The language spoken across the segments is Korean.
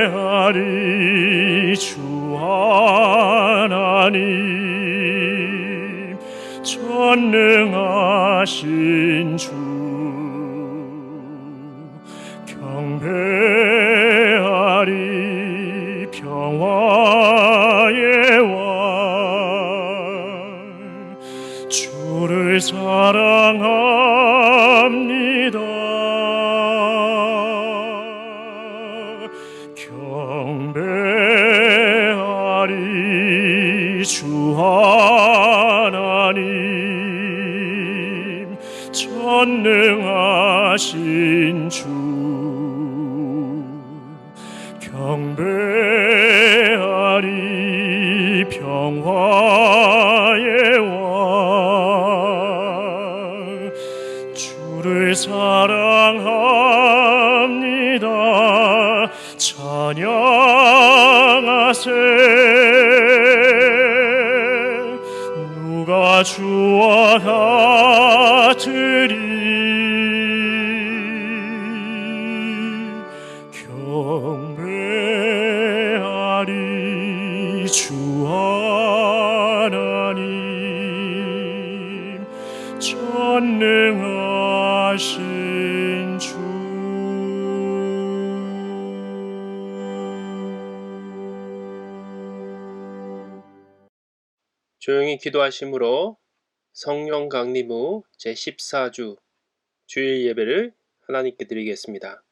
경배하리 주 하나님, 전능하신 주. 경배하리 평화의 왕, 주를 사랑합니다. 경배하리 주 하나님, 전능하신 주. 경배하리 평화의 왕, 주를 사랑합니다. 찬양하세. 누가 주와 같으리. 경배하리 주 하나님, 전능하신 주. 조용히 기도하심으로 성령 강림 후 제14주 주일 예배를 하나님께 드리겠습니다.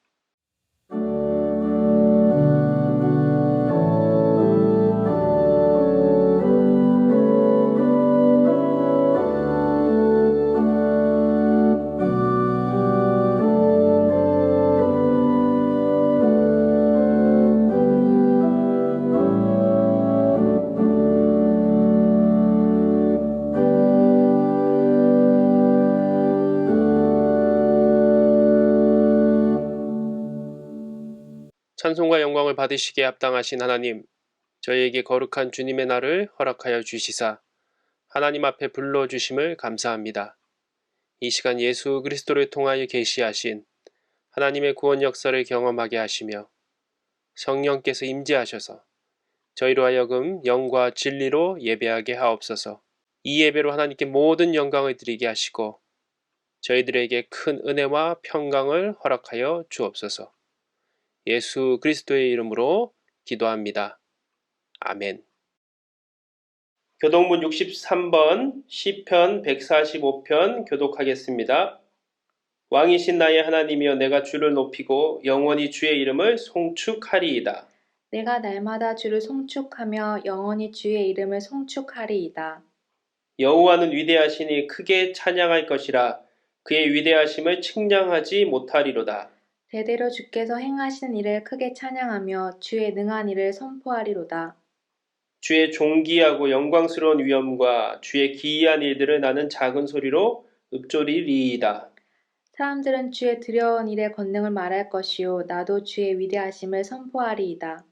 찬송과 영광을 받으시기에 합당하신 하나님, 저희에게 거룩한 주님의 날을 허락하여 주시사 하나님 앞에 불러주심을 감사합니다. 이 시간 예수 그리스도를 통하여 계시하신 하나님의 구원 역사를 경험하게 하시며 성령께서 임재하셔서 저희로 하여금 영과 진리로 예배하게 하옵소서. 이 예배로 하나님께 모든 영광을 드리게 하시고 저희들에게 큰 은혜와 평강을 허락하여 주옵소서. 예수 그리스도의 이름으로 기도합니다. 아멘. 교독문 63번 시편 145편 교독하겠습니다. 왕이신 나의 하나님이여, 내가 주를 높이고 영원히 주의 이름을 송축하리이다. 내가 날마다 주를 송축하며 영원히 주의 이름을 송축하리이다. 여호와는 위대하시니 크게 찬양할 것이라. 그의 위대하심을 측량하지 못하리로다. 대대로 주께서 행하신 일을 크게 찬양하며 주의 능한 일을 선포하리로다. 주의 존귀하고 영광스러운 위엄과 주의 기이한 일들을 나는 작은 소리로 읊조리리이다. 사람들은 주의 두려운 일의 권능을 말할 것이요 나도 주의 위대하심을 선포하리이다.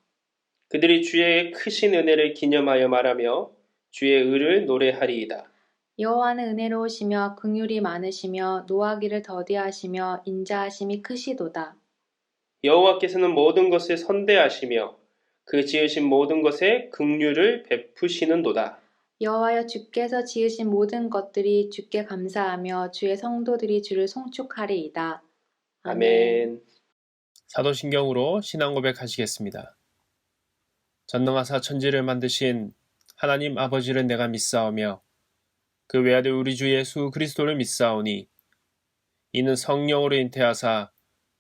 그들이 주의 크신 은혜를 기념하여 말하며 주의 의를 노래하리이다. 여호와는 은혜로우시며 긍휼이 많으시며 노하기를 더디하시며 인자하심이 크시도다. 여호와께서는 모든 것을 선대하시며 그 지으신 모든 것에 긍휼을 베푸시는도다. 여호와여, 주께서 지으신 모든 것들이 주께 감사하며 주의 성도들이 주를 송축하리이다. 아멘. 사도신경으로 신앙 고백하시겠습니다. 전능하사 천지를 만드신 하나님 아버지를 내가 믿사오며 그 외아들 우리 주 예수 그리스도를 믿사오니 이는 성령으로 잉태하사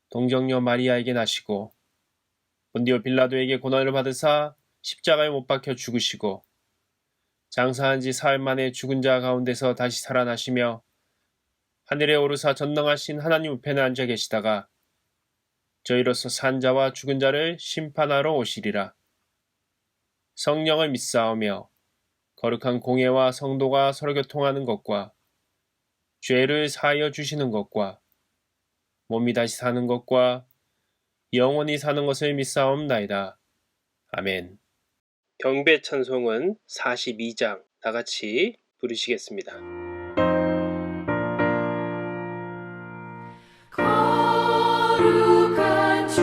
동정녀 마리아에게 나시고 본디오 빌라도에게 고난을 받으사 십자가에 못 박혀 죽으시고 장사한 지 사흘 만에 죽은 자 가운데서 다시 살아나시며 하늘에 오르사 전능하신 하나님 우편에 앉아 계시다가 저희로서 산 자와 죽은 자를 심판하러 오시리라. 성령을 믿사오며 거룩한 공예와 성도가 서로 교통하는 것과 죄를 사하여 주시는 것과 몸이 다시 사는 것과 영원히 사는 것을 믿사옵나이다. 아멘. 경배 찬송은 42장 다같이 부르시겠습니다. 거룩한 주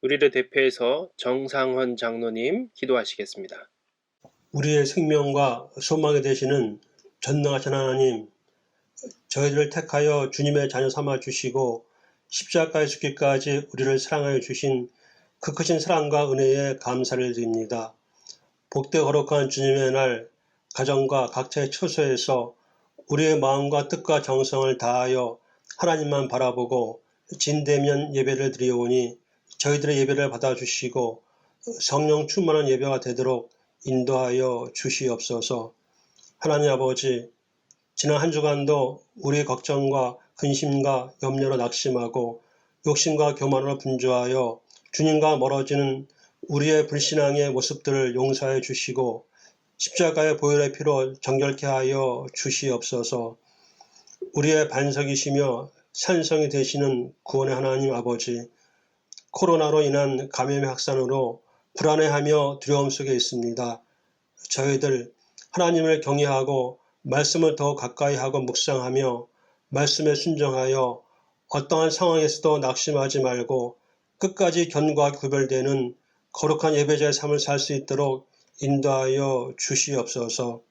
우리를 대표해서 정상헌 장로님 기도하시겠습니다. 우리의 생명과 소망이 되시는 전능하신 하나님, 저희들을 택하여 주님의 자녀 삼아 주시고 십자가에 죽기까지 우리를 사랑하여 주신 그 크신 사랑과 은혜에 감사를 드립니다. 복되고 거룩한 주님의 날, 가정과 각자의 처소에서 우리의 마음과 뜻과 정성을 다하여 하나님만 바라보고 진대면 예배를 드리오니 저희들의 예배를 받아주시고 성령 충만한 예배가 되도록 인도하여 주시옵소서. 하나님 아버지, 지난 한 주간도 우리의 걱정과 근심과 염려로 낙심하고 욕심과 교만으로 분주하여 주님과 멀어지는 우리의 불신앙의 모습들을 용서해 주시고 십자가의 보혈의 피로 정결케 하여 주시옵소서. 우리의 반석이시며 산성이 되시는 구원의 하나님 아버지, 코로나로 인한 감염의 확산으로 불안해하며 두려움 속에 있습니다. 저희들 하나님을 경외하고 말씀을 더 가까이 하고 묵상하며 말씀에 순종하여 어떠한 상황에서도 낙심하지 말고 끝까지 견고하게 구별되는 거룩한 예배자의 삶을 살 수 있도록 인도하여 주시옵소서.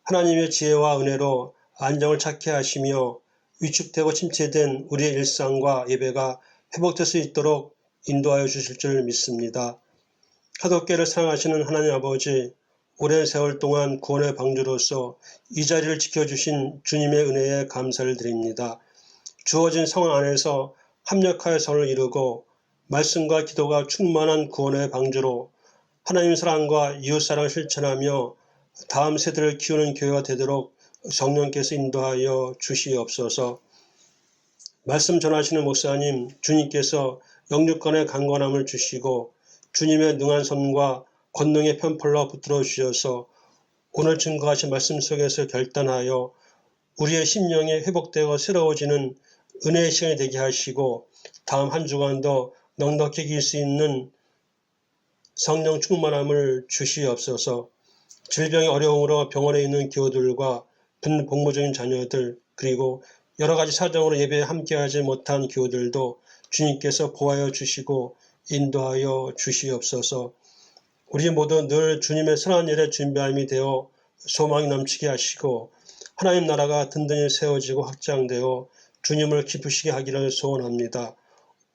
하나님의 지혜와 은혜로 안정을 찾게 하시며 위축되고 침체된 우리의 일상과 예배가 회복될 수 있도록 인도하여 주실 줄 믿습니다. 하독교를 사랑하시는 하나님 아버지, 오랜 세월 동안 구원의 방주로서 이 자리를 지켜주신 주님의 은혜에 감사를 드립니다. 주어진 상황 안에서 합력하여 선을 이루고 말씀과 기도가 충만한 구원의 방주로 하나님 사랑과 이웃사랑을 실천하며 다음 세대를 키우는 교회가 되도록 성령께서 인도하여 주시옵소서. 말씀 전하시는 목사님, 주님께서 영육간의 강건함을 주시고 주님의 능한 손과 권능의 편팔로 붙들어 주셔서 오늘 증거하신 말씀 속에서 결단하여 우리의 심령이 회복되고 새로워지는 은혜의 시간이 되게 하시고 다음 한 주간도 넉넉히 이길 수 있는 성령 충만함을 주시옵소서. 질병의 어려움으로 병원에 있는 교우들과 분복무적인 자녀들, 그리고 여러 가지 사정으로 예배에 함께하지 못한 교우들도 주님께서 보호하여 주시고 인도하여 주시옵소서. 우리 모두 늘 주님의 선한 일에 준비함이 되어 소망이 넘치게 하시고 하나님 나라가 든든히 세워지고 확장되어 주님을 기쁘시게 하기를 소원합니다.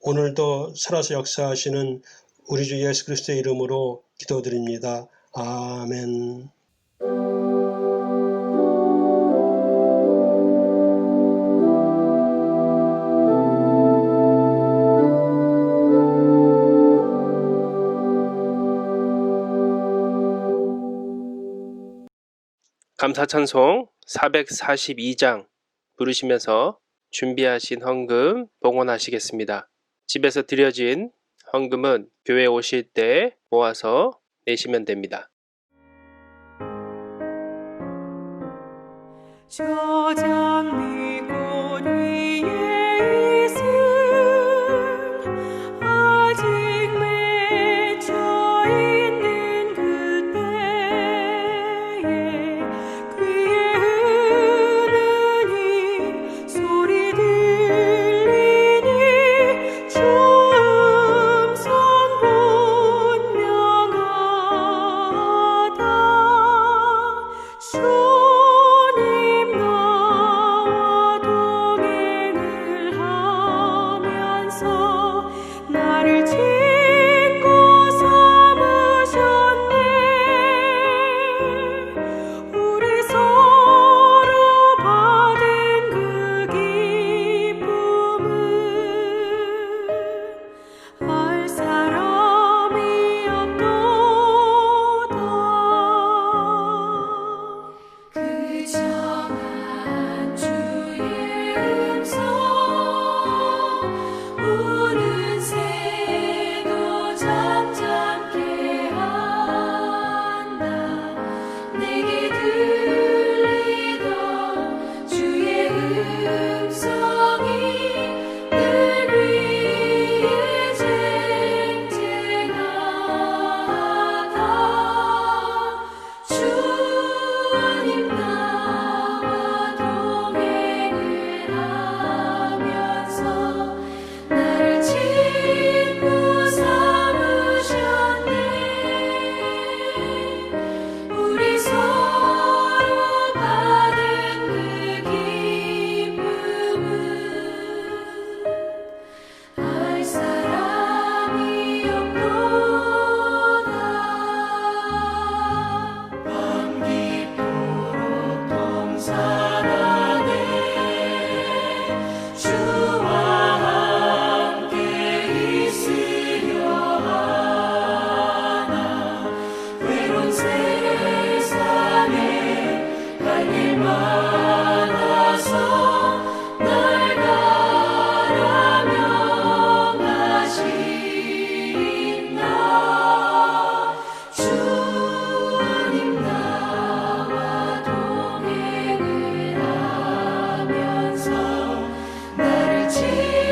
오늘도 살아서 역사하시는 우리 주 예수 그리스도의 이름으로 기도드립니다. 아멘. 감사찬송 442장 부르시면서 준비하신 헌금 봉헌하시겠습니다. 집에서 드려진 헌금은 교회 오실 때 모아서 내시면 됩니다. 저 장미꽃 위에 있음 아직 맺혀 있는 그때에 귀에 흐르는 소리 들리니 주 음성 분명하다. 주님 나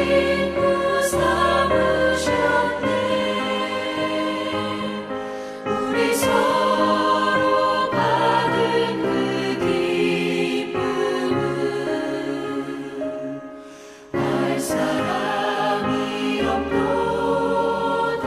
친구 삼으셨네. 우리 서로 받은 그 기쁨은 알 사람이 없도다.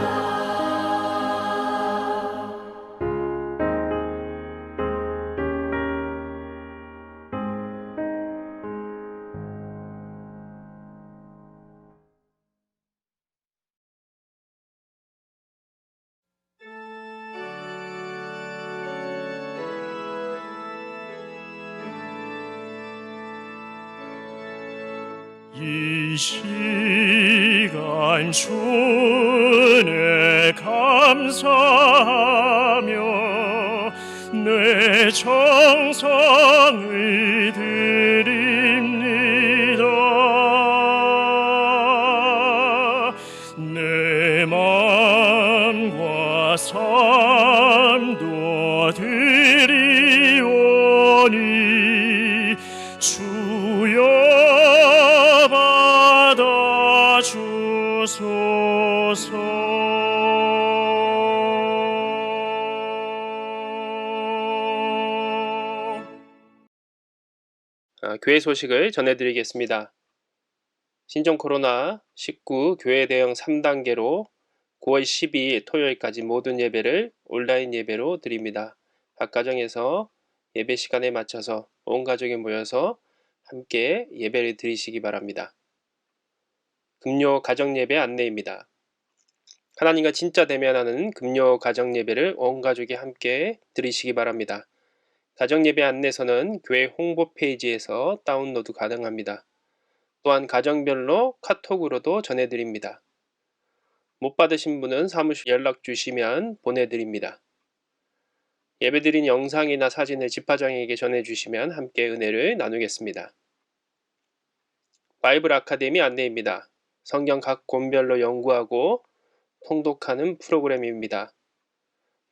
이 시간 주에 감사하며 내 정성을 드립니다. 내 마음과 삶도 드리오니 주여 받아 주소서. 교회 소식을 전해드리겠습니다. 신종 코로나19 교회 대응 3단계로 9월 12일 토요일까지 모든 예배를 온라인 예배로 드립니다. 각 가정에서 예배 시간에 맞춰서 온 가족이 모여서 함께 예배를 드리시기 바랍니다. 금요 가정예배 안내입니다. 하나님과 진짜 대면하는 금요 가정예배를 온 가족이 함께 드리시기 바랍니다. 가정예배 안내서는 교회 홍보 페이지에서 다운로드 가능합니다. 또한 가정별로 카톡으로도 전해드립니다. 못 받으신 분은 사무실 연락 주시면 보내드립니다. 예배드린 영상이나 사진을 집화장에게 전해주시면 함께 은혜를 나누겠습니다. 바이블 아카데미 안내입니다. 성경 각 권별로 연구하고 통독하는 프로그램입니다.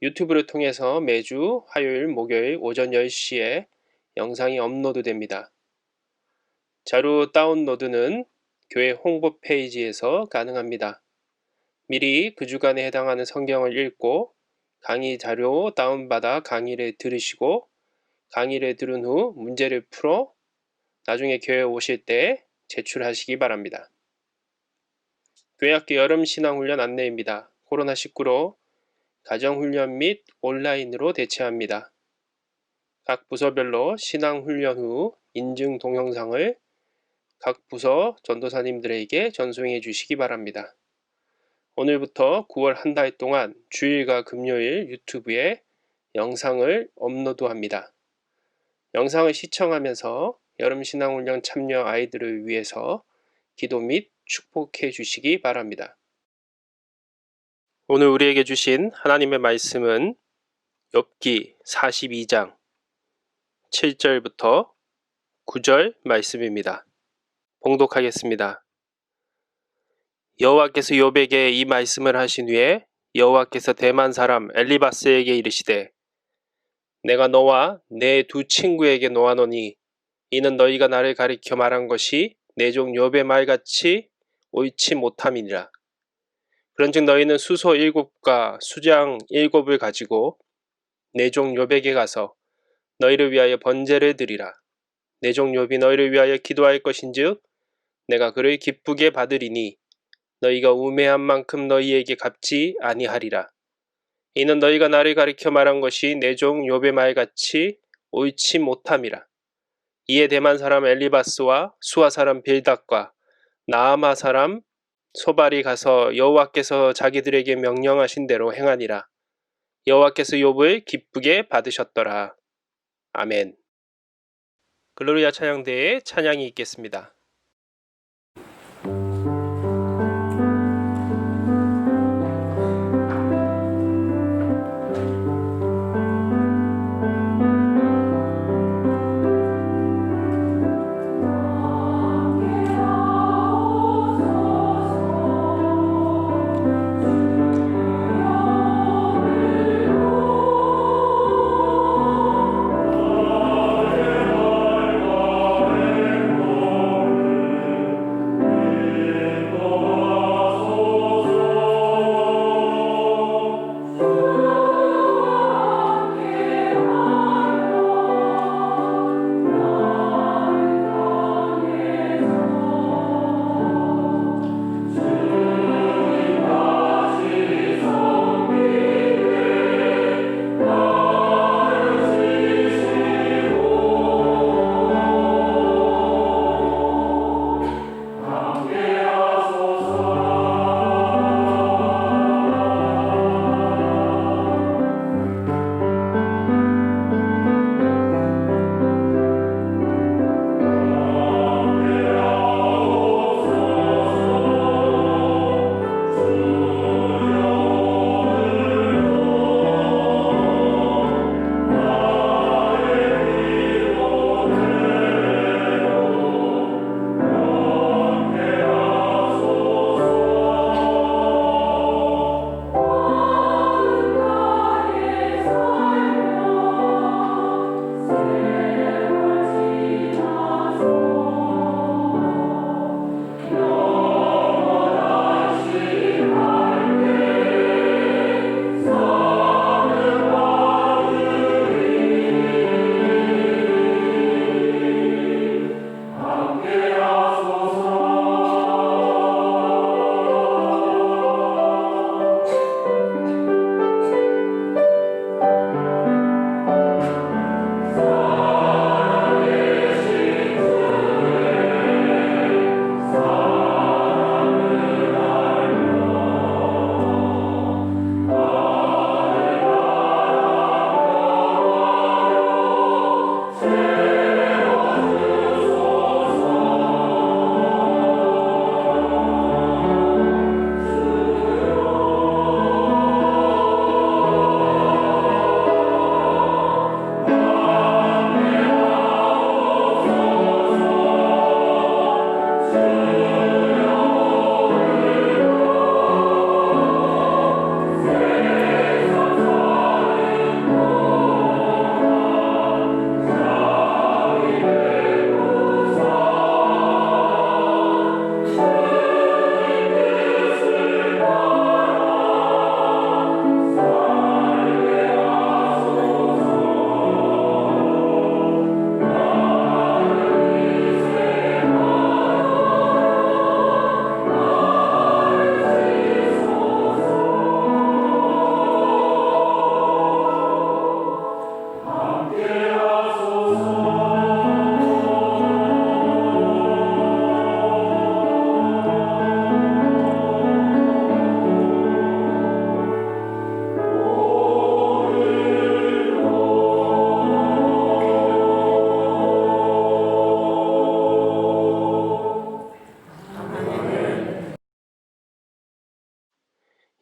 유튜브를 통해서 매주 화요일, 목요일 오전 10시에 영상이 업로드됩니다. 자료 다운로드는 교회 홍보 페이지에서 가능합니다. 미리 그 주간에 해당하는 성경을 읽고 강의 자료 다운받아 강의를 들으시고 강의를 들은 후 문제를 풀어 나중에 교회 오실 때 제출하시기 바랍니다. 교회학교 여름신앙훈련 안내입니다. 코로나19로 가정훈련 및 온라인으로 대체합니다. 각 부서별로 신앙훈련 후 인증 동영상을 각 부서 전도사님들에게 전송해 주시기 바랍니다. 오늘부터 9월 한 달 동안 주일과 금요일 유튜브에 영상을 업로드합니다. 영상을 시청하면서 여름신앙훈련 참여 아이들을 위해서 기도 및 축복해 주시기 바랍니다. 오늘 우리에게 주신 하나님의 말씀은 욥기 42장 7절부터 9절 말씀입니다. 봉독하겠습니다. 여호와께서 욥에게 이 말씀을 하신 후에 여호와께서 대만 사람 엘리바스에게 이르시되 내가 너와 내 두 친구에게 놓아노니 이는 너희가 나를 가리켜 말한 것이 내 종 욥의 말같이 옳지 못함이니라. 그런즉 너희는 수소 7과 수장 7을 가지고 내 종 욥에게 가서 너희를 위하여 번제를 드리라. 내 종 욥이 너희를 위하여 기도할 것인즉 내가 그를 기쁘게 받으리니 너희가 우매한 만큼 너희에게 갚지 아니하리라. 이는 너희가 나를 가리켜 말한 것이 내 종 욥의 말같이 옳지 못함이라. 이에 대만 사람 엘리바스와 수아 사람 빌닷과 나아마 사람 소발이 가서 여호와께서 자기들에게 명령하신 대로 행하니라. 여호와께서 욥을 기쁘게 받으셨더라. 아멘. 글로리아 찬양대에 찬양이 있겠습니다. 아멘.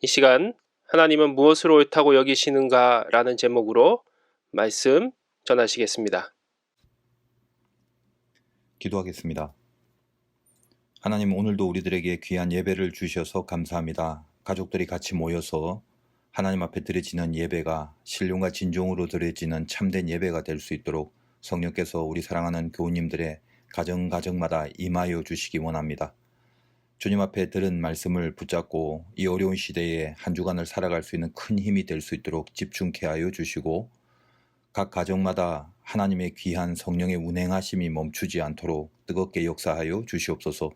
이 시간 하나님은 무엇을 옳다고 여기시는가 라는 제목으로 말씀 전하시겠습니다. 기도하겠습니다. 하나님, 오늘도 우리들에게 귀한 예배를 주셔서 감사합니다. 가족들이 같이 모여서 하나님 앞에 드려지는 예배가 신령과 진정으로 드려지는 참된 예배가 될 수 있도록 성령께서 우리 사랑하는 교우님들의 가정마다 임하여 주시기 원합니다. 주님 앞에 들은 말씀을 붙잡고 이 어려운 시대에 한 주간을 살아갈 수 있는 큰 힘이 될 수 있도록 집중케 하여 주시고, 각 가정마다 하나님의 귀한 성령의 운행하심이 멈추지 않도록 뜨겁게 역사하여 주시옵소서.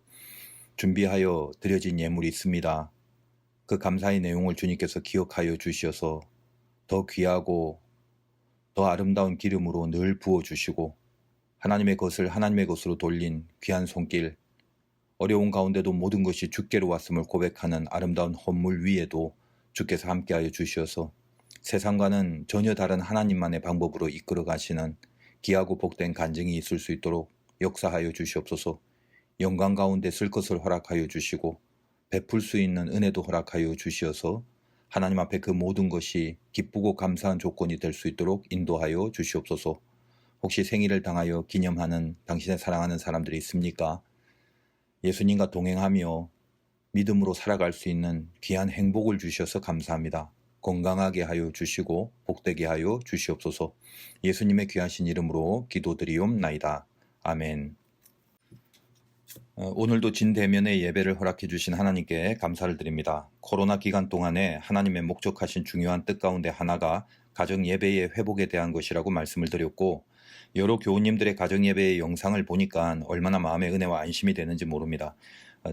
준비하여 드려진 예물이 있습니다. 그 감사의 내용을 주님께서 기억하여 주시어서 더 귀하고 더 아름다운 기름으로 늘 부어주시고, 하나님의 것을 하나님의 것으로 돌린 귀한 손길, 어려운 가운데도 모든 것이 주께로 왔음을 고백하는 아름다운 헌물 위에도 주께서 함께하여 주시어서 세상과는 전혀 다른 하나님만의 방법으로 이끌어 가시는 귀하고 복된 간증이 있을 수 있도록 역사하여 주시옵소서. 영광 가운데 쓸 것을 허락하여 주시고 베풀 수 있는 은혜도 허락하여 주시어서 하나님 앞에 그 모든 것이 기쁘고 감사한 조건이 될 수 있도록 인도하여 주시옵소서. 혹시 생일을 당하여 기념하는 당신의 사랑하는 사람들이 있습니까? 예수님과 동행하며 믿음으로 살아갈 수 있는 귀한 행복을 주셔서 감사합니다. 건강하게 하여 주시고 복되게 하여 주시옵소서. 예수님의 귀하신 이름으로 기도드리옵나이다. 아멘. 오늘도 진대면의 예배를 허락해 주신 하나님께 감사를 드립니다. 코로나 기간 동안에 하나님의 목적하신 중요한 뜻 가운데 하나가 가정 예배의 회복에 대한 것이라고 말씀을 드렸고, 여러 교우님들의 가정 예배의 영상을 보니까 얼마나 마음의 은혜와 안심이 되는지 모릅니다.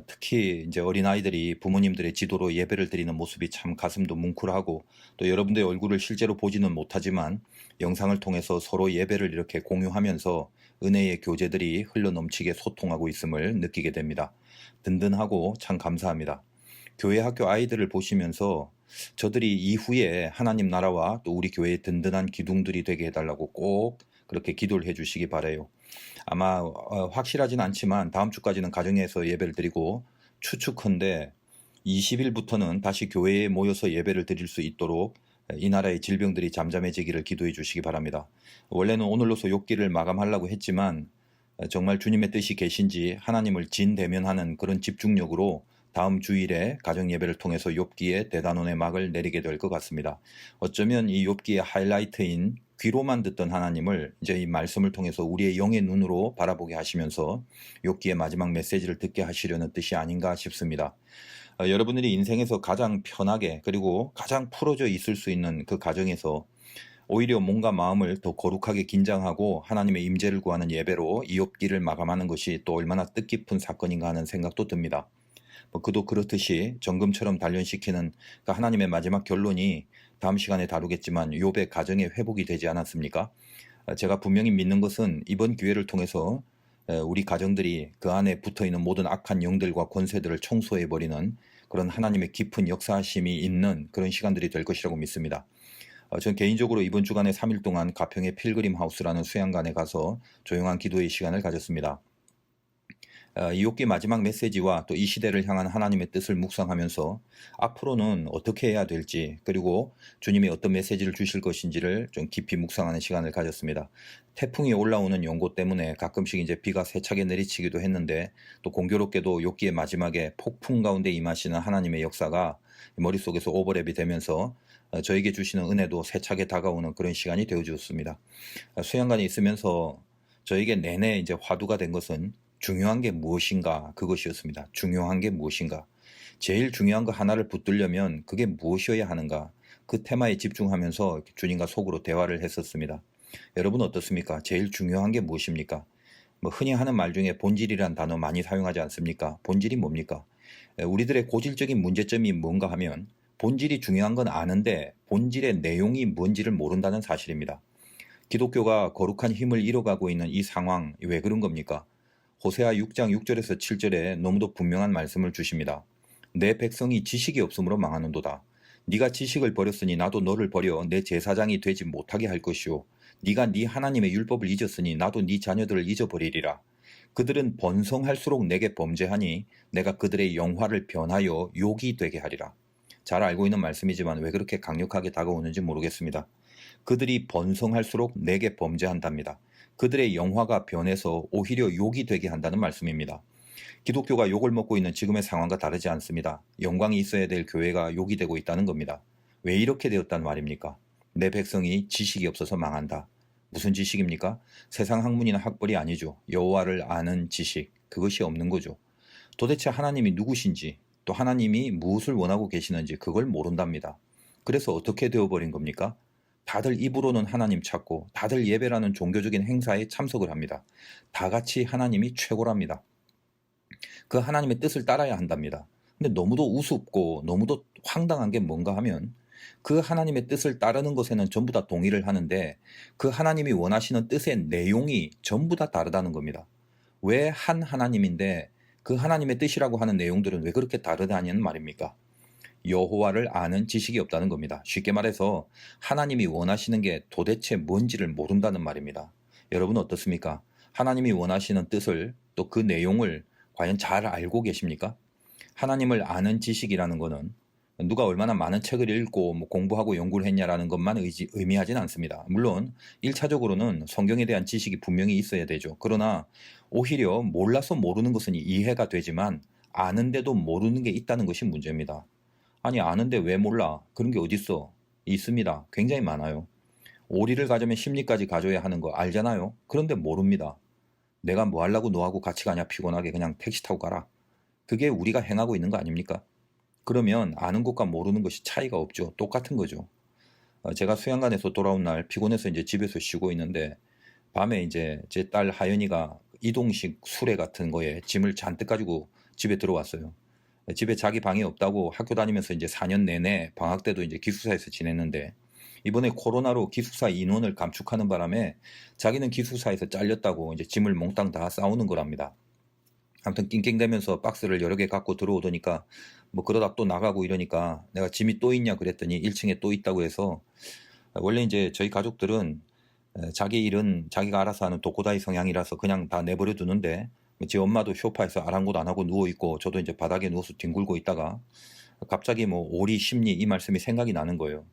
특히 이제 어린아이들이 부모님들의 지도로 예배를 드리는 모습이 참 가슴도 뭉클하고, 또 여러분들의 얼굴을 실제로 보지는 못하지만 영상을 통해서 서로 예배를 이렇게 공유하면서 은혜의 교제들이 흘러넘치게 소통하고 있음을 느끼게 됩니다. 든든하고 참 감사합니다. 교회 학교 아이들을 보시면서 저들이 이후에 하나님 나라와 또 우리 교회의 든든한 기둥들이 되게 해달라고 꼭 그렇게 기도를 해주시기 바라요. 아마 확실하진 않지만 다음 주까지는 가정에서 예배를 드리고, 추측컨대 20일부터는 다시 교회에 모여서 예배를 드릴 수 있도록 이 나라의 질병들이 잠잠해지기를 기도해 주시기 바랍니다. 원래는 오늘로서 욥기를 마감하려고 했지만 정말 주님의 뜻이 계신지 하나님을 진대면하는 그런 집중력으로 다음 주일에 가정 예배를 통해서 욥기의 대단원의 막을 내리게 될 것 같습니다. 어쩌면 이 욥기의 하이라이트인 귀로만 듣던 하나님을 이제 이 말씀을 통해서 우리의 영의 눈으로 바라보게 하시면서 욥기의 마지막 메시지를 듣게 하시려는 뜻이 아닌가 싶습니다. 여러분들이 인생에서 가장 편하게 그리고 가장 풀어져 있을 수 있는 그 가정에서 오히려 몸과 마음을 더 거룩하게 긴장하고 하나님의 임재를 구하는 예배로 이 욥기를 마감하는 것이 또 얼마나 뜻깊은 사건인가 하는 생각도 듭니다. 그도 그렇듯이 정금처럼 단련시키는 그 하나님의 마지막 결론이 다음 시간에 다루겠지만 욥의 가정의 회복이 되지 않았습니까? 제가 분명히 믿는 것은 이번 기회를 통해서 우리 가정들이 그 안에 붙어있는 모든 악한 영들과 권세들을 청소해버리는 그런 하나님의 깊은 역사하심이 있는 그런 시간들이 될 것이라고 믿습니다. 전 개인적으로 이번 주간에 3일 동안 가평의 필그림 하우스라는 수양관에 가서 조용한 기도의 시간을 가졌습니다. 이 욥기 마지막 메시지와 또 이 시대를 향한 하나님의 뜻을 묵상하면서 앞으로는 어떻게 해야 될지, 그리고 주님이 어떤 메시지를 주실 것인지를 좀 깊이 묵상하는 시간을 가졌습니다. 태풍이 올라오는 연고 때문에 가끔씩 이제 비가 세차게 내리치기도 했는데, 또 공교롭게도 욥기의 마지막에 폭풍 가운데 임하시는 하나님의 역사가 머릿속에서 오버랩이 되면서 저에게 주시는 은혜도 세차게 다가오는 그런 시간이 되어주었습니다. 수양관에 있으면서 저에게 내내 이제 화두가 된 것은 중요한 게 무엇인가, 그것이었습니다. 중요한 게 무엇인가, 제일 중요한 거 하나를 붙들려면 그게 무엇이어야 하는가, 그 테마에 집중하면서 주님과 속으로 대화를 했었습니다. 여러분 어떻습니까? 제일 중요한 게 무엇입니까? 흔히 하는 말 중에 본질이란 단어 많이 사용하지 않습니까? 본질이 뭡니까? 우리들의 고질적인 문제점이 뭔가 하면 본질이 중요한 건 아는데 본질의 내용이 뭔지를 모른다는 사실입니다. 기독교가 거룩한 힘을 잃어가고 있는 이 상황, 왜 그런 겁니까? 호세아 6장 6절에서 7절에 너무도 분명한 말씀을 주십니다. 내 백성이 지식이 없으므로 망하는도다. 네가 지식을 버렸으니 나도 너를 버려 내 제사장이 되지 못하게 할 것이요. 네가 네 하나님의 율법을 잊었으니 나도 네 자녀들을 잊어버리리라. 그들은 번성할수록 내게 범죄하니 내가 그들의 영화를 변하여 욕이 되게 하리라. 잘 알고 있는 말씀이지만 왜 그렇게 강력하게 다가오는지 모르겠습니다. 그들이 번성할수록 내게 범죄한답니다. 그들의 영화가 변해서 오히려 욕이 되게 한다는 말씀입니다. 기독교가 욕을 먹고 있는 지금의 상황과 다르지 않습니다. 영광이 있어야 될 교회가 욕이 되고 있다는 겁니다. 왜 이렇게 되었단 말입니까? 내 백성이 지식이 없어서 망한다. 무슨 지식입니까? 세상 학문이나 학벌이 아니죠. 여호와를 아는 지식, 그것이 없는 거죠. 도대체 하나님이 누구신지, 또 하나님이 무엇을 원하고 계시는지 그걸 모른답니다. 그래서 어떻게 되어버린 겁니까? 다들 입으로는 하나님 찾고 다들 예배라는 종교적인 행사에 참석을 합니다. 다 같이 하나님이 최고랍니다. 그 하나님의 뜻을 따라야 한답니다. 근데 너무도 우습고 너무도 황당한 게 뭔가 하면 그 하나님의 뜻을 따르는 것에는 전부 다 동의를 하는데 그 하나님이 원하시는 뜻의 내용이 전부 다 다르다는 겁니다. 왜 한 하나님인데 그 하나님의 뜻이라고 하는 내용들은 왜 그렇게 다르다는 말입니까? 여호와를 아는 지식이 없다는 겁니다. 쉽게 말해서 하나님이 원하시는 게 도대체 뭔지를 모른다는 말입니다. 여러분 어떻습니까? 하나님이 원하시는 뜻을 또 그 내용을 과연 잘 알고 계십니까? 하나님을 아는 지식이라는 것은 누가 얼마나 많은 책을 읽고 공부하고 연구를 했냐라는 것만 의미하진 않습니다. 물론 1차적으로는 성경에 대한 지식이 분명히 있어야 되죠. 그러나 오히려 몰라서 모르는 것은 이해가 되지만 아는데도 모르는 게 있다는 것이 문제입니다. 아니 아는데 왜 몰라? 그런 게 어딨어? 있습니다. 굉장히 많아요. 오리를 가져면 심리까지 가져야 하는 거 알잖아요. 그런데 모릅니다. 내가 뭐 하려고 너하고 같이 가냐 피곤하게 그냥 택시 타고 가라. 그게 우리가 행하고 있는 거 아닙니까? 그러면 아는 것과 모르는 것이 차이가 없죠. 똑같은 거죠. 제가 수양관에서 돌아온 날 피곤해서 이제 집에서 쉬고 있는데 밤에 이제 제 딸 하연이가 이동식 수레 같은 거에 짐을 잔뜩 가지고 집에 들어왔어요. 집에 자기 방이 없다고 학교 다니면서 이제 4년 내내 방학 때도 이제 기숙사에서 지냈는데 이번에 코로나로 기숙사 인원을 감축하는 바람에 자기는 기숙사에서 잘렸다고 이제 짐을 몽땅 다 싸우는 거랍니다. 아무튼 낑낑대면서 박스를 여러 개 갖고 들어오더니까 뭐 그러다 또 나가고 이러니까 내가 짐이 또 있냐 그랬더니 1층에 또 있다고 해서 원래 이제 저희 가족들은 자기 일은 자기가 알아서 하는 독고다이 성향이라서 그냥 다 내버려 두는데 제 엄마도 소파에서 아랑곳 안 하고 누워 있고 저도 이제 바닥에 누워서 뒹굴고 있다가 갑자기 뭐 오리 심리 이 말씀이 생각이 나는 거예요.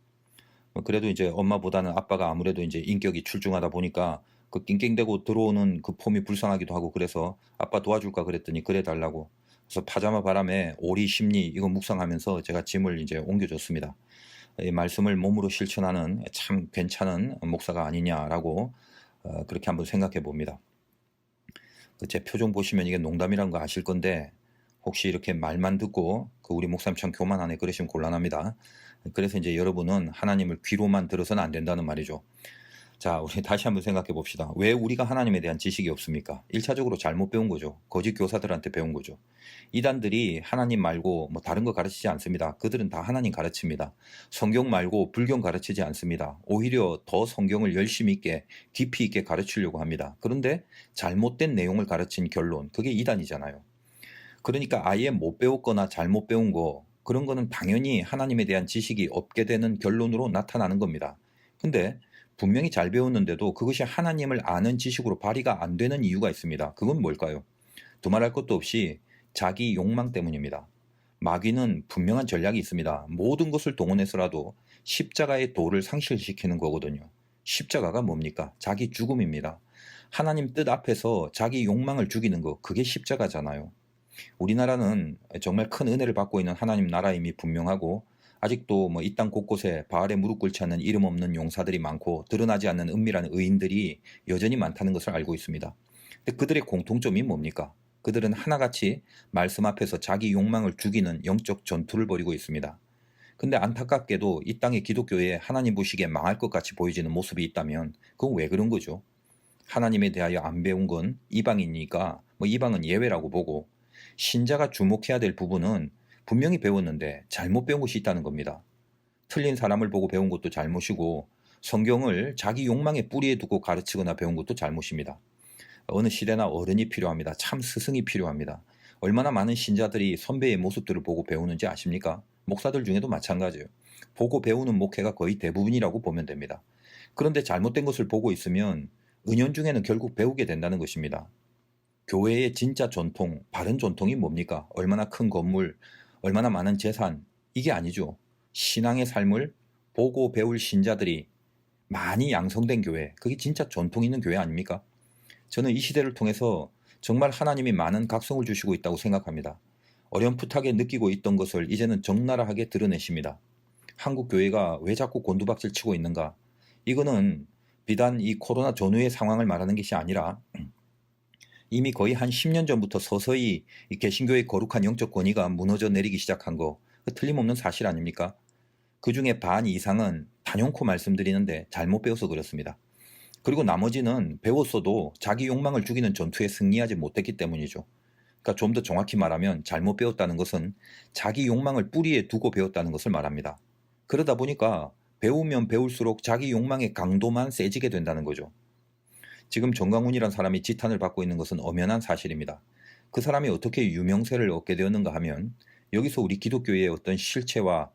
그래도 이제 엄마보다는 아빠가 아무래도 이제 인격이 출중하다 보니까 그 낑낑대고 들어오는 그 폼이 불쌍하기도 하고 그래서 아빠 도와줄까 그랬더니 그래 달라고. 그래서 파자마 바람에 오리 심리 이거 묵상하면서 제가 짐을 이제 옮겨줬습니다. 이 말씀을 몸으로 실천하는 참 괜찮은 목사가 아니냐라고 그렇게 한번 생각해 봅니다. 제 표정 보시면 이게 농담이란 거 아실 건데 혹시 이렇게 말만 듣고 그 우리 목사님 참 교만하네 그러시면 곤란합니다. 그래서 이제 여러분은 하나님을 귀로만 들어서는 안 된다는 말이죠. 자, 우리 다시 한번 생각해 봅시다. 왜 우리가 하나님에 대한 지식이 없습니까? 1차적으로 잘못 배운 거죠. 거짓 교사들한테 배운 거죠. 이단들이 하나님 말고 뭐 다른 거 가르치지 않습니다. 그들은 다 하나님 가르칩니다. 성경 말고 불경 가르치지 않습니다. 오히려 더 성경을 열심히 있게 깊이 있게 가르치려고 합니다. 그런데 잘못된 내용을 가르친 결론, 그게 이단이잖아요. 그러니까 아예 못 배웠거나 잘못 배운 거 그런 거는 당연히 하나님에 대한 지식이 없게 되는 결론으로 나타나는 겁니다. 근데 분명히 잘 배웠는데도 그것이 하나님을 아는 지식으로 발휘가 안 되는 이유가 있습니다. 그건 뭘까요? 두말할 것도 없이 자기 욕망 때문입니다. 마귀는 분명한 전략이 있습니다. 모든 것을 동원해서라도 십자가의 도를 상실시키는 거거든요. 십자가가 뭡니까? 자기 죽음입니다. 하나님 뜻 앞에서 자기 욕망을 죽이는 거, 그게 십자가잖아요. 우리나라는 정말 큰 은혜를 받고 있는 하나님 나라임이 분명하고 아직도 뭐 이 땅 곳곳에 바알에 무릎 꿇지 않는 이름 없는 용사들이 많고 드러나지 않는 은밀한 의인들이 여전히 많다는 것을 알고 있습니다. 근데 그들의 공통점이 뭡니까? 그들은 하나같이 말씀 앞에서 자기 욕망을 죽이는 영적 전투를 벌이고 있습니다. 근데 안타깝게도 이 땅의 기독교에 하나님 보시기에 망할 것 같이 보여지는 모습이 있다면 그건 왜 그런 거죠? 하나님에 대하여 안 배운 건 이방이니까 뭐 이방은 예외라고 보고 신자가 주목해야 될 부분은 분명히 배웠는데 잘못 배운 것이 있다는 겁니다. 틀린 사람을 보고 배운 것도 잘못이고 성경을 자기 욕망의 뿌리에 두고 가르치거나 배운 것도 잘못입니다. 어느 시대나 어른이 필요합니다. 참 스승이 필요합니다. 얼마나 많은 신자들이 선배의 모습들을 보고 배우는지 아십니까? 목사들 중에도 마찬가지예요. 보고 배우는 목회가 거의 대부분이라고 보면 됩니다. 그런데 잘못된 것을 보고 있으면 은연중에는 결국 배우게 된다는 것입니다. 교회의 진짜 전통, 바른 전통이 뭡니까? 얼마나 큰 건물, 얼마나 많은 재산, 이게 아니죠. 신앙의 삶을 보고 배울 신자들이 많이 양성된 교회, 그게 진짜 전통 있는 교회 아닙니까? 저는 이 시대를 통해서 정말 하나님이 많은 각성을 주시고 있다고 생각합니다. 어렴풋하게 느끼고 있던 것을 이제는 적나라하게 드러내십니다. 한국 교회가 왜 자꾸 곤두박질 치고 있는가? 이거는 비단 이 코로나 전후의 상황을 말하는 것이 아니라 이미 거의 한 10년 전부터 서서히 이 개신교의 거룩한 영적 권위가 무너져 내리기 시작한 거, 틀림없는 사실 아닙니까? 그 중에 반 이상은 단연코 말씀드리는데 잘못 배워서 그렇습니다. 그리고 나머지는 배웠어도 자기 욕망을 죽이는 전투에 승리하지 못했기 때문이죠. 그러니까 좀 더 정확히 말하면 잘못 배웠다는 것은 자기 욕망을 뿌리에 두고 배웠다는 것을 말합니다. 그러다 보니까 배우면 배울수록 자기 욕망의 강도만 세지게 된다는 거죠. 지금 정강훈이란 사람이 지탄을 받고 있는 것은 엄연한 사실입니다. 그 사람이 어떻게 유명세를 얻게 되었는가 하면 여기서 우리 기독교의 어떤 실체와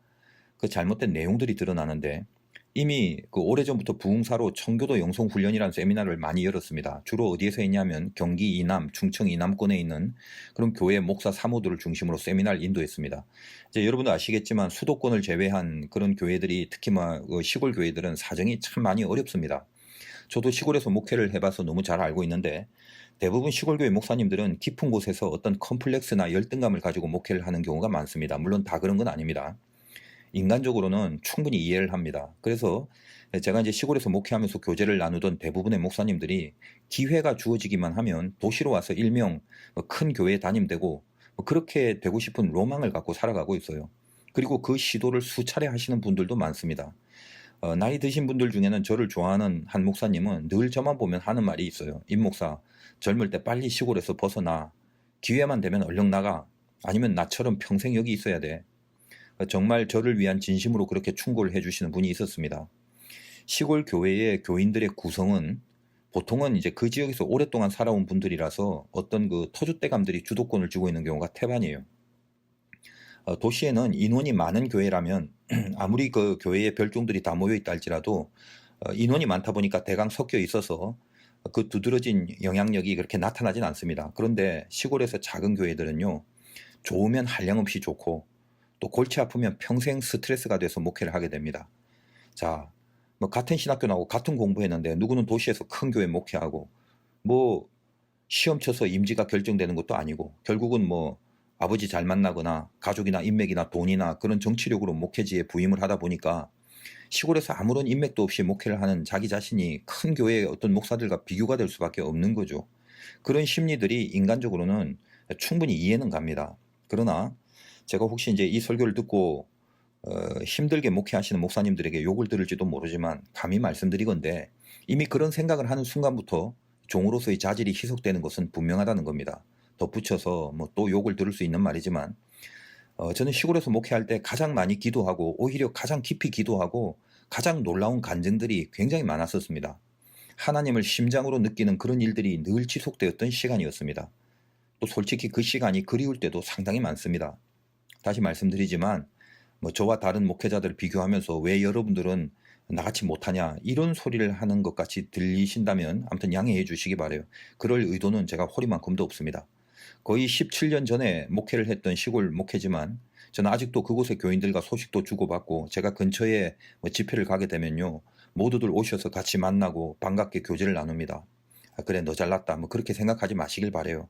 그 잘못된 내용들이 드러나는데, 이미 그 오래전부터 부흥사로 청교도 영성훈련이라는 세미나를 많이 열었습니다. 주로 어디에서 했냐면 경기 이남, 충청 이남권에 있는 그런 교회 목사 사모들을 중심으로 세미나를 인도했습니다. 이제 여러분도 아시겠지만 수도권을 제외한 그런 교회들이, 특히 시골 교회들은 사정이 참 많이 어렵습니다. 저도 시골에서 목회를 해봐서 너무 잘 알고 있는데, 대부분 시골교회 목사님들은 깊은 곳에서 어떤 컴플렉스나 열등감을 가지고 목회를 하는 경우가 많습니다. 물론 다 그런 건 아닙니다. 인간적으로는 충분히 이해를 합니다. 그래서 제가 이제 시골에서 목회하면서 교제를 나누던 대부분의 목사님들이 기회가 주어지기만 하면 도시로 와서 일명 큰 교회에 담임되고 그렇게 되고 싶은 로망을 갖고 살아가고 있어요. 그리고 그 시도를 수차례 하시는 분들도 많습니다. 나이 드신 분들 중에는 저를 좋아하는 한 목사님은 늘 저만 보면 하는 말이 있어요. 임 목사, 젊을 때 빨리 시골에서 벗어나. 기회만 되면 얼른 나가. 아니면 나처럼 평생 여기 있어야 돼. 정말 저를 위한 진심으로 그렇게 충고를 해주시는 분이 있었습니다. 시골 교회의 교인들의 구성은 보통은 이제 그 지역에서 오랫동안 살아온 분들이라서 어떤 그 터줏대감들이 주도권을 쥐고 있는 경우가 태반이에요. 도시에는 인원이 많은 교회라면 아무리 그 교회의 별종들이 다 모여 있다 할지라도 인원이 많다 보니까 대강 섞여 있어서 그 두드러진 영향력이 그렇게 나타나진 않습니다. 그런데 시골에서 작은 교회들은요, 좋으면 한량없이 좋고 또 골치 아프면 평생 스트레스가 돼서 목회를 하게 됩니다. 자, 같은 신학교 나오고 같은 공부했는데 누구는 도시에서 큰 교회 목회하고 시험 쳐서 임지가 결정되는 것도 아니고 결국은 아버지 잘 만나거나 가족이나 인맥이나 돈이나 그런 정치력으로 목회지에 부임을 하다 보니까 시골에서 아무런 인맥도 없이 목회를 하는 자기 자신이 큰 교회의 어떤 목사들과 비교가 될 수밖에 없는 거죠. 그런 심리들이 인간적으로는 충분히 이해는 갑니다. 그러나 제가 혹시 이제 이 설교를 듣고 힘들게 목회하시는 목사님들에게 욕을 들을지도 모르지만 감히 말씀드리건대 이미 그런 생각을 하는 순간부터 종으로서의 자질이 희석되는 것은 분명하다는 겁니다. 덧붙여서 또 욕을 들을 수 있는 말이지만 저는 시골에서 목회할 때 가장 많이 기도하고 오히려 가장 깊이 기도하고 가장 놀라운 간증들이 굉장히 많았었습니다. 하나님을 심장으로 느끼는 그런 일들이 늘 지속되었던 시간이었습니다. 또 솔직히 그 시간이 그리울 때도 상당히 많습니다. 다시 말씀드리지만 저와 다른 목회자들을 비교하면서 왜 여러분들은 나같이 못하냐 이런 소리를 하는 것 같이 들리신다면 아무튼 양해해 주시기 바라요. 그럴 의도는 제가 허리만큼도 없습니다. 거의 17년 전에 목회를 했던 시골 목회지만 저는 아직도 그곳의 교인들과 소식도 주고받고 제가 근처에 집회를 가게 되면요, 모두들 오셔서 같이 만나고 반갑게 교제를 나눕니다. 그래 너 잘났다 그렇게 생각하지 마시길 바라요.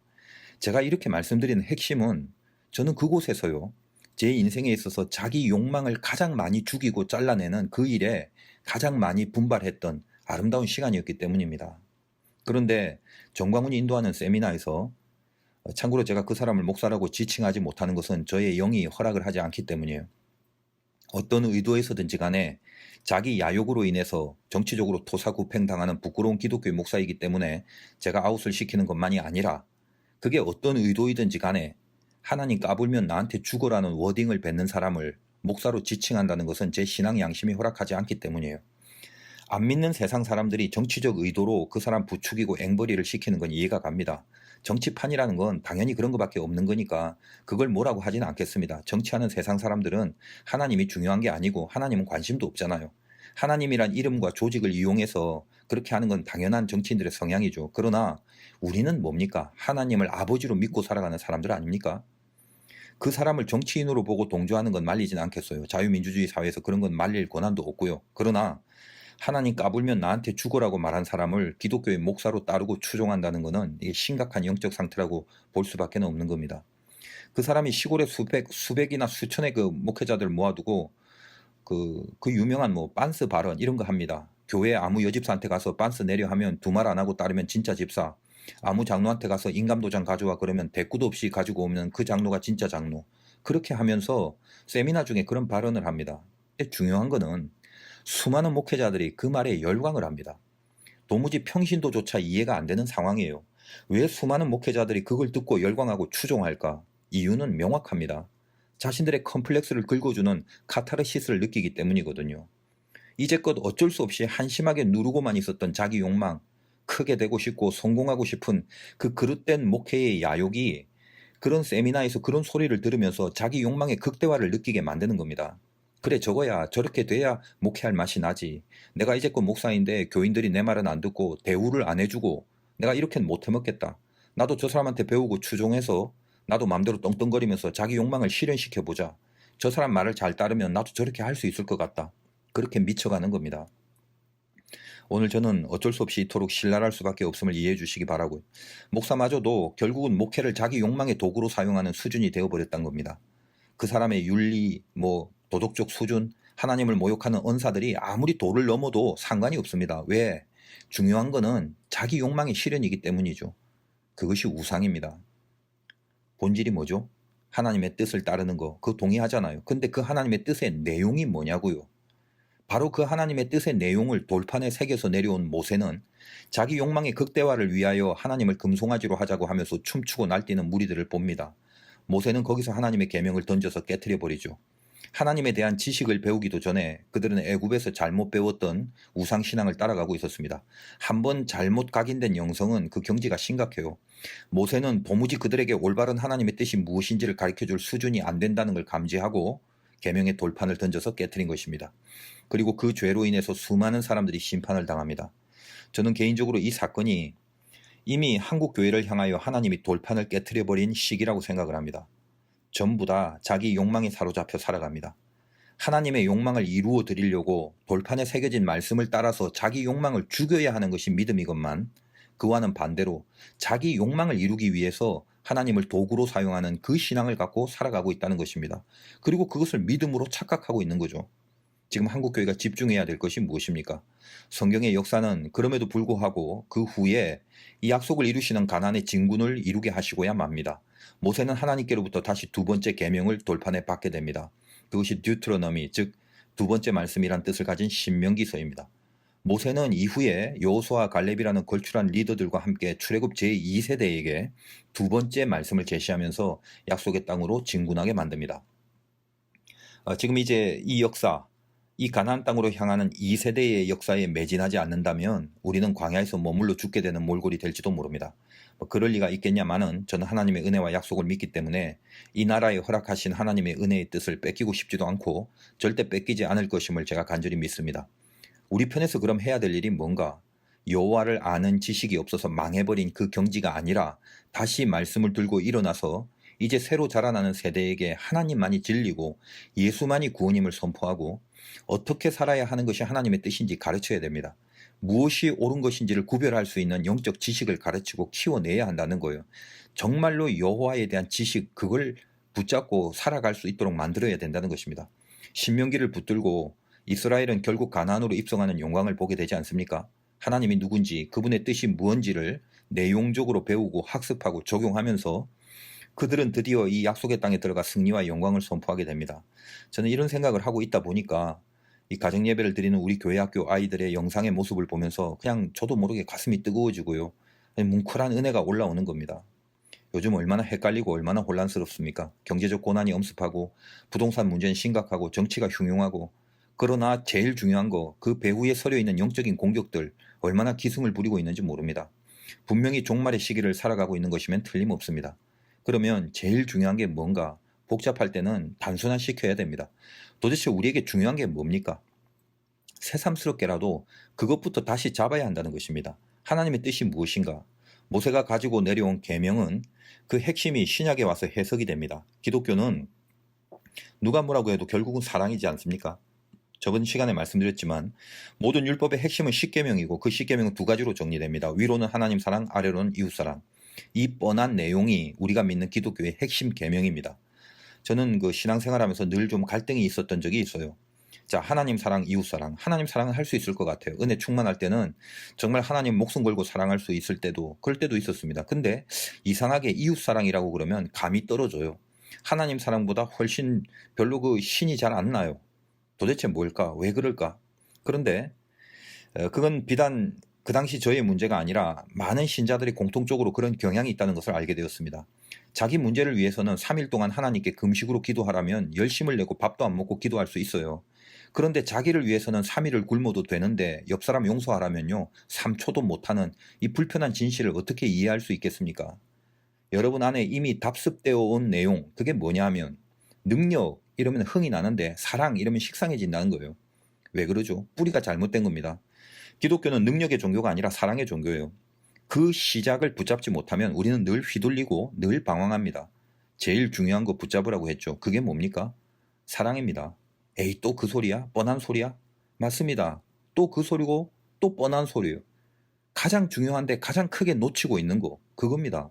제가 이렇게 말씀드리는 핵심은 저는 그곳에서요, 제 인생에 있어서 자기 욕망을 가장 많이 죽이고 잘라내는 그 일에 가장 많이 분발했던 아름다운 시간이었기 때문입니다. 그런데 정광훈이 인도하는 세미나에서, 참고로 제가 그 사람을 목사라고 지칭하지 못하는 것은 저의 영이 허락을 하지 않기 때문이에요. 어떤 의도에서든지 간에 자기 야욕으로 인해서 정치적으로 토사구팽당하는 부끄러운 기독교의 목사이기 때문에 제가 아웃을 시키는 것만이 아니라 그게 어떤 의도이든지 간에 하나님 까불면 나한테 죽어라는 워딩을 뱉는 사람을 목사로 지칭한다는 것은 제 신앙 양심이 허락하지 않기 때문이에요. 안 믿는 세상 사람들이 정치적 의도로 그 사람 부추기고 앵벌이를 시키는 건 이해가 갑니다. 정치판이라는 건 당연히 그런 것밖에 없는 거니까 그걸 뭐라고 하지는 않겠습니다. 정치하는 세상 사람들은 하나님이 중요한 게 아니고 하나님은 관심도 없잖아요. 하나님이란 이름과 조직을 이용해서 그렇게 하는 건 당연한 정치인들의 성향이죠. 그러나 우리는 뭡니까? 하나님을 아버지로 믿고 살아가는 사람들 아닙니까? 그 사람을 정치인으로 보고 동조하는 건 말리진 않겠어요. 자유민주주의 사회에서 그런 건 말릴 권한도 없고요. 그러나 하나님 까불면 나한테 죽어라고 말한 사람을 기독교의 목사로 따르고 추종한다는 것은 이게 심각한 영적 상태라고 볼 수밖에 없는 겁니다. 그 사람이 시골에 수백이나 수천의 그 목회자들 모아두고 그 유명한 뭐 빤스 발언 이런 거 합니다. 교회 아무 여집사한테 가서 빤스 내려 하면 두 말 안 하고 따르면 진짜 집사. 아무 장로한테 가서 인감도장 가져와 그러면 대꾸도 없이 가지고 오면 그 장로가 진짜 장로. 그렇게 하면서 세미나 중에 그런 발언을 합니다. 근데 중요한 거는 수많은 목회자들이 그 말에 열광을 합니다. 도무지 평신도조차 이해가 안 되는 상황이에요. 왜 수많은 목회자들이 그걸 듣고 열광하고 추종할까? 이유는 명확합니다. 자신들의 컴플렉스를 긁어주는 카타르시스를 느끼기 때문이거든요. 이제껏 어쩔 수 없이 한심하게 누르고만 있었던 자기 욕망, 크게 되고 싶고 성공하고 싶은 그 그릇된 목회의 야욕이 그런 세미나에서 그런 소리를 들으면서 자기 욕망의 극대화를 느끼게 만드는 겁니다. 그래 저거야 저렇게 돼야 목회할 맛이 나지. 내가 이제껏 목사인데 교인들이 내 말은 안 듣고 대우를 안 해주고 내가 이렇게는 못 해먹겠다. 나도 저 사람한테 배우고 추종해서 나도 맘대로 떵떵거리면서 자기 욕망을 실현시켜보자. 저 사람 말을 잘 따르면 나도 저렇게 할 수 있을 것 같다. 그렇게 미쳐가는 겁니다. 오늘 저는 어쩔 수 없이 이토록 신랄할 수밖에 없음을 이해해 주시기 바라고요. 목사마저도 결국은 목회를 자기 욕망의 도구로 사용하는 수준이 되어버렸단 겁니다. 그 사람의 윤리, 도덕적 수준, 하나님을 모욕하는 언사들이 아무리 도를 넘어도 상관이 없습니다. 왜? 중요한 거는 자기 욕망의 실현이기 때문이죠. 그것이 우상입니다. 본질이 뭐죠? 하나님의 뜻을 따르는 거, 그거 동의하잖아요. 근데 그 하나님의 뜻의 내용이 뭐냐고요? 바로 그 하나님의 뜻의 내용을 돌판에 새겨서 내려온 모세는 자기 욕망의 극대화를 위하여 하나님을 금송아지로 하자고 하면서 춤추고 날뛰는 무리들을 봅니다. 모세는 거기서 하나님의 계명을 던져서 깨트려 버리죠. 하나님에 대한 지식을 배우기도 전에 그들은 애굽에서 잘못 배웠던 우상신앙을 따라가고 있었습니다. 한번 잘못 각인된 영성은 그 경지가 심각해요. 모세는 도무지 그들에게 올바른 하나님의 뜻이 무엇인지를 가르쳐줄 수준이 안 된다는 걸 감지하고 계명의 돌판을 던져서 깨트린 것입니다. 그리고 그 죄로 인해서 수많은 사람들이 심판을 당합니다. 저는 개인적으로 이 사건이 이미 한국 교회를 향하여 하나님이 돌판을 깨트려버린 시기라고 생각을 합니다. 전부 다 자기 욕망에 사로잡혀 살아갑니다. 하나님의 욕망을 이루어 드리려고 돌판에 새겨진 말씀을 따라서 자기 욕망을 죽여야 하는 것이 믿음이건만 그와는 반대로 자기 욕망을 이루기 위해서 하나님을 도구로 사용하는 그 신앙을 갖고 살아가고 있다는 것입니다. 그리고 그것을 믿음으로 착각하고 있는 거죠. 지금 한국교회가 집중해야 될 것이 무엇입니까? 성경의 역사는 그럼에도 불구하고 그 후에 이 약속을 이루시는 가나안의 진군을 이루게 하시고야 맙니다. 모세는 하나님께로부터 다시 두 번째 계명을 돌판에 받게 됩니다. 그것이 듀트로노미, 즉 두 번째 말씀이란 뜻을 가진 신명기서입니다. 모세는 이후에 여호수아와 갈렙이라는 걸출한 리더들과 함께 출애굽 제2세대에게 두 번째 말씀을 제시하면서 약속의 땅으로 진군하게 만듭니다. 지금 이제 이 역사, 이 가나안 땅으로 향하는 2세대의 역사에 매진하지 않는다면 우리는 광야에서 머물러 죽게 되는 몰골이 될지도 모릅니다. 그럴 리가 있겠냐마는 저는 하나님의 은혜와 약속을 믿기 때문에 이 나라에 허락하신 하나님의 은혜의 뜻을 뺏기고 싶지도 않고 절대 뺏기지 않을 것임을 제가 간절히 믿습니다. 우리 편에서 그럼 해야 될 일이 뭔가? 여호와를 아는 지식이 없어서 망해버린 그 경지가 아니라 다시 말씀을 들고 일어나서 이제 새로 자라나는 세대에게 하나님만이 진리고 예수만이 구원임을 선포하고 어떻게 살아야 하는 것이 하나님의 뜻인지 가르쳐야 됩니다. 무엇이 옳은 것인지를 구별할 수 있는 영적 지식을 가르치고 키워내야 한다는 거예요. 정말로 여호와에 대한 지식, 그걸 붙잡고 살아갈 수 있도록 만들어야 된다는 것입니다. 신명기를 붙들고 이스라엘은 결국 가나안으로 입성하는 영광을 보게 되지 않습니까? 하나님이 누군지, 그분의 뜻이 무언지를 내용적으로 배우고 학습하고 적용하면서 그들은 드디어 이 약속의 땅에 들어가 승리와 영광을 선포하게 됩니다. 저는 이런 생각을 하고 있다 보니까 이 가정예배를 드리는 우리 교회 학교 아이들의 영상의 모습을 보면서 그냥 저도 모르게 가슴이 뜨거워지고요. 뭉클한 은혜가 올라오는 겁니다. 요즘 얼마나 헷갈리고 얼마나 혼란스럽습니까? 경제적 고난이 엄습하고 부동산 문제는 심각하고 정치가 흉흉하고 그러나 제일 중요한 거 그 배후에 서려 있는 영적인 공격들 얼마나 기승을 부리고 있는지 모릅니다. 분명히 종말의 시기를 살아가고 있는 것이면 틀림없습니다. 그러면 제일 중요한 게 뭔가? 복잡할 때는 단순화시켜야 됩니다. 도대체 우리에게 중요한 게 뭡니까? 새삼스럽게라도 그것부터 다시 잡아야 한다는 것입니다. 하나님의 뜻이 무엇인가? 모세가 가지고 내려온 계명은 그 핵심이 신약에 와서 해석이 됩니다. 기독교는 누가 뭐라고 해도 결국은 사랑이지 않습니까? 저번 시간에 말씀드렸지만 모든 율법의 핵심은 십계명이고 그 십계명은 두 가지로 정리됩니다. 위로는 하나님 사랑, 아래로는 이웃 사랑. 이 뻔한 내용이 우리가 믿는 기독교의 핵심 계명입니다. 저는 그 신앙생활하면서 늘 좀 갈등이 있었던 적이 있어요. 자, 하나님 사랑, 이웃 사랑. 하나님 사랑은 할 수 있을 것 같아요. 은혜 충만할 때는 정말 하나님 목숨 걸고 사랑할 수 있을 때도, 그럴 때도 있었습니다. 근데 이상하게 이웃 사랑이라고 그러면 감이 떨어져요. 하나님 사랑보다 훨씬 별로 그 신이 잘 안 나요. 도대체 뭘까? 왜 그럴까? 그런데 그건 비단 그 당시 저의 문제가 아니라 많은 신자들이 공통적으로 그런 경향이 있다는 것을 알게 되었습니다. 자기 문제를 위해서는 3일 동안 하나님께 금식으로 기도하라면 열심을 내고 밥도 안 먹고 기도할 수 있어요. 그런데 자기를 위해서는 3일을 굶어도 되는데 옆 사람 용서하라면요 3초도 못하는 이 불편한 진실을 어떻게 이해할 수 있겠습니까? 여러분 안에 이미 답습되어 온 내용, 그게 뭐냐 하면 능력 이러면 흥이 나는데 사랑 이러면 식상해진다는 거예요. 왜 그러죠? 뿌리가 잘못된 겁니다. 기독교는 능력의 종교가 아니라 사랑의 종교예요. 그 시작을 붙잡지 못하면 우리는 늘 휘둘리고 늘 방황합니다. 제일 중요한 거 붙잡으라고 했죠. 그게 뭡니까? 사랑입니다. 에이, 또 그 소리야? 뻔한 소리야? 맞습니다. 또 그 소리고 또 뻔한 소리예요. 가장 중요한데 가장 크게 놓치고 있는 거 그겁니다.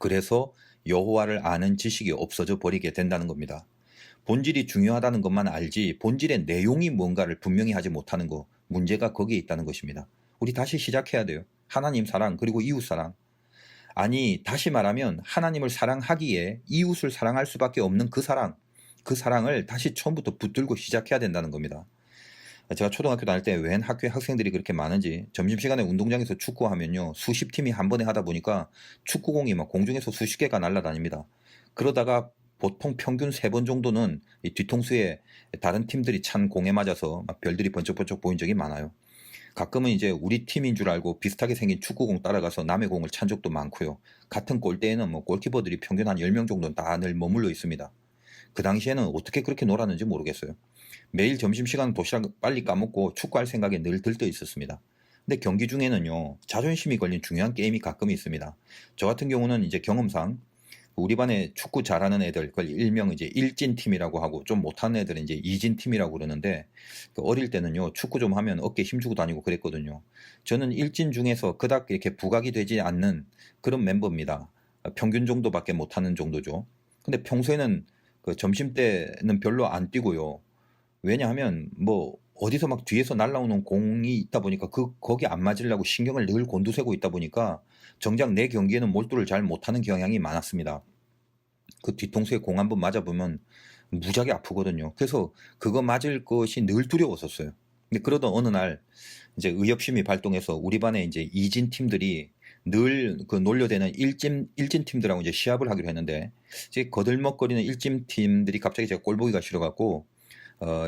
그래서 여호와를 아는 지식이 없어져 버리게 된다는 겁니다. 본질이 중요하다는 것만 알지 본질의 내용이 뭔가를 분명히 하지 못하는 거, 문제가 거기에 있다는 것입니다. 우리 다시 시작해야 돼요. 하나님 사랑 그리고 이웃 사랑. 아니 다시 말하면 하나님을 사랑하기에 이웃을 사랑할 수밖에 없는 그 사랑을 다시 처음부터 붙들고 시작해야 된다는 겁니다. 제가 초등학교 다닐 때 웬 학교에 학생들이 그렇게 많은지 점심시간에 운동장에서 축구하면요 수십 팀이 한 번에 하다 보니까 축구공이 막 공중에서 수십 개가 날아다닙니다. 그러다가 보통 평균 3번 정도는 이 뒤통수에 다른 팀들이 찬 공에 맞아서 막 별들이 번쩍번쩍 보인 적이 많아요. 가끔은 이제 우리 팀인 줄 알고 비슷하게 생긴 축구공 따라가서 남의 공을 찬 적도 많고요. 같은 골대에는 뭐 골키퍼들이 평균 한 10명 정도는 다 늘 머물러 있습니다. 그 당시에는 어떻게 그렇게 놀았는지 모르겠어요. 매일 점심시간 도시락 빨리 까먹고 축구할 생각에 늘 들떠 있었습니다. 근데 경기 중에는요 자존심이 걸린 중요한 게임이 가끔 있습니다. 저 같은 경우는 이제 경험상 우리 반에 축구 잘하는 애들, 그걸 일명 이제 일진팀이라고 하고 좀 못하는 애들은 이제 이진팀이라고 그러는데 어릴 때는요 축구 좀 하면 어깨에 힘주고 다니고 그랬거든요. 저는 일진 중에서 그닥 이렇게 부각이 되지 않는 그런 멤버입니다. 평균 정도밖에 못하는 정도죠. 근데 평소에는 그 점심 때는 별로 안 뛰고요. 왜냐하면 뭐 어디서 막 뒤에서 날라오는 공이 있다 보니까 거기 안 맞으려고 신경을 늘 곤두세고 있다 보니까 정작 내 경기에는 몰두를 잘 못하는 경향이 많았습니다. 그 뒤통수에 공 한번 맞아보면 무지하게 아프거든요. 그래서 그거 맞을 것이 늘 두려웠었어요. 근데 그러던 어느 날 이제 의협심이 발동해서 우리 반에 이제 이진 팀들이 늘 그 놀려대는 일진 팀들하고 이제 시합을 하기로 했는데 이제 거들먹거리는 일진 팀들이 갑자기 제가 꼴보기가 싫어갖고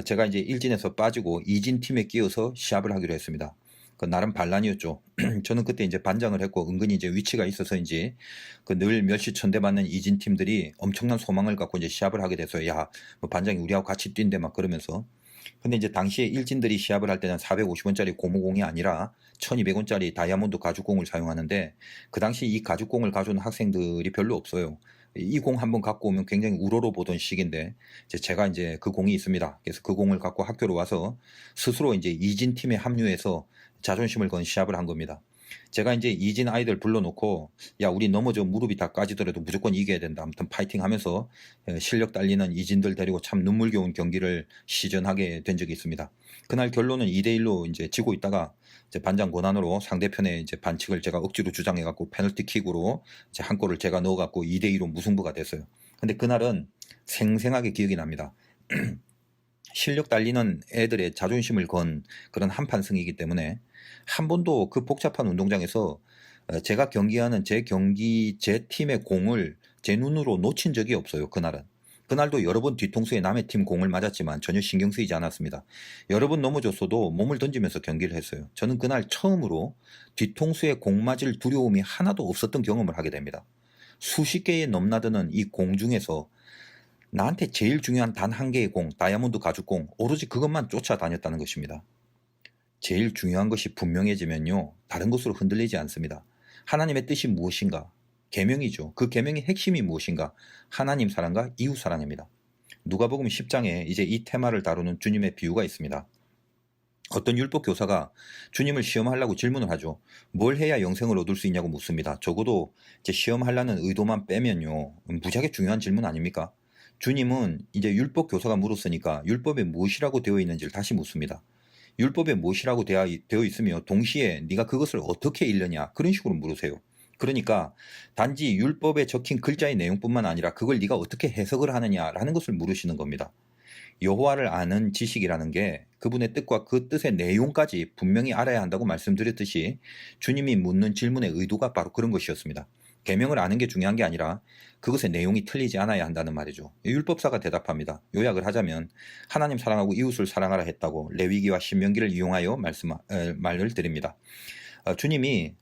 제가 이제 일진에서 빠지고 이진 팀에 끼어서 시합을 하기로 했습니다. 그 나름 반란이었죠. 저는 그때 이제 반장을 했고 은근히 이제 위치가 있어서인지 그 늘 멸시천대 받는 이진 팀들이 엄청난 소망을 갖고 이제 시합을 하게 돼서 야, 뭐 반장이 우리하고 같이 뛴대 막 그러면서. 근데 이제 당시에 일진들이 시합을 할 때는 450원짜리 고무공이 아니라 1200원짜리 다이아몬드 가죽공을 사용하는데 그 당시 이 가죽공을 가져온 학생들이 별로 없어요. 이 공 한번 갖고 오면 굉장히 우러러 보던 시기인데 제가 이제 그 공이 있습니다. 그래서 그 공을 갖고 학교로 와서 스스로 이제 이진 팀에 합류해서 자존심을 건 시합을 한 겁니다. 제가 이제 이진 아이들 불러놓고 야 우리 넘어져 무릎이 다 까지더라도 무조건 이겨야 된다. 아무튼 파이팅 하면서 실력 딸리는 이진들 데리고 참 눈물겨운 경기를 시전하게 된 적이 있습니다. 그날 결론은 2대1로 이제 지고 있다가 이제 반장 권한으로 상대편의 이제 반칙을 제가 억지로 주장해갖고 페널티킥으로 이제 한 골을 제가 넣어갖고 2대2로 무승부가 됐어요. 근데 그날은 생생하게 기억이 납니다. 실력 딸리는 애들의 자존심을 건 그런 한판 승이기 때문에 한 번도 그 복잡한 운동장에서 제가 경기하는 제 팀의 공을 제 눈으로 놓친 적이 없어요. 그날도 여러 번 뒤통수에 남의 팀 공을 맞았지만 전혀 신경 쓰이지 않았습니다. 여러 번 넘어졌어도 몸을 던지면서 경기를 했어요. 저는 그날 처음으로 뒤통수에 공 맞을 두려움이 하나도 없었던 경험을 하게 됩니다. 수십 개의 넘나드는 이 공 중에서 나한테 제일 중요한 단 한 개의 공, 다이아몬드 가죽공, 오로지 그것만 쫓아다녔다는 것입니다. 제일 중요한 것이 분명해지면요 다른 것으로 흔들리지 않습니다. 하나님의 뜻이 무엇인가? 계명이죠. 그 계명의 핵심이 무엇인가? 하나님 사랑과 이웃 사랑입니다. 누가복음 10장에 이제 이 테마를 다루는 주님의 비유가 있습니다. 어떤 율법 교사가 주님을 시험하려고 질문을 하죠. 뭘 해야 영생을 얻을 수 있냐고 묻습니다. 적어도 이제 시험하려는 의도만 빼면요, 무지하게 중요한 질문 아닙니까? 주님은 이제 율법 교사가 물었으니까 율법에 무엇이라고 되어 있는지를 다시 묻습니다. 율법에 무엇이라고 되어 있으며 동시에 네가 그것을 어떻게 읽느냐, 그런 식으로 물으세요. 그러니까 단지 율법에 적힌 글자의 내용뿐만 아니라 그걸 네가 어떻게 해석을 하느냐라는 것을 물으시는 겁니다. 여호와를 아는 지식이라는 게 그분의 뜻과 그 뜻의 내용까지 분명히 알아야 한다고 말씀드렸듯이 주님이 묻는 질문의 의도가 바로 그런 것이었습니다. 계명을 아는 게 중요한 게 아니라 그것의 내용이 틀리지 않아야 한다는 말이죠. 율법사가 대답합니다. 요약을 하자면 하나님 사랑하고 이웃을 사랑하라 했다고 레위기와 신명기를 이용하여 말을 드립니다. 주님이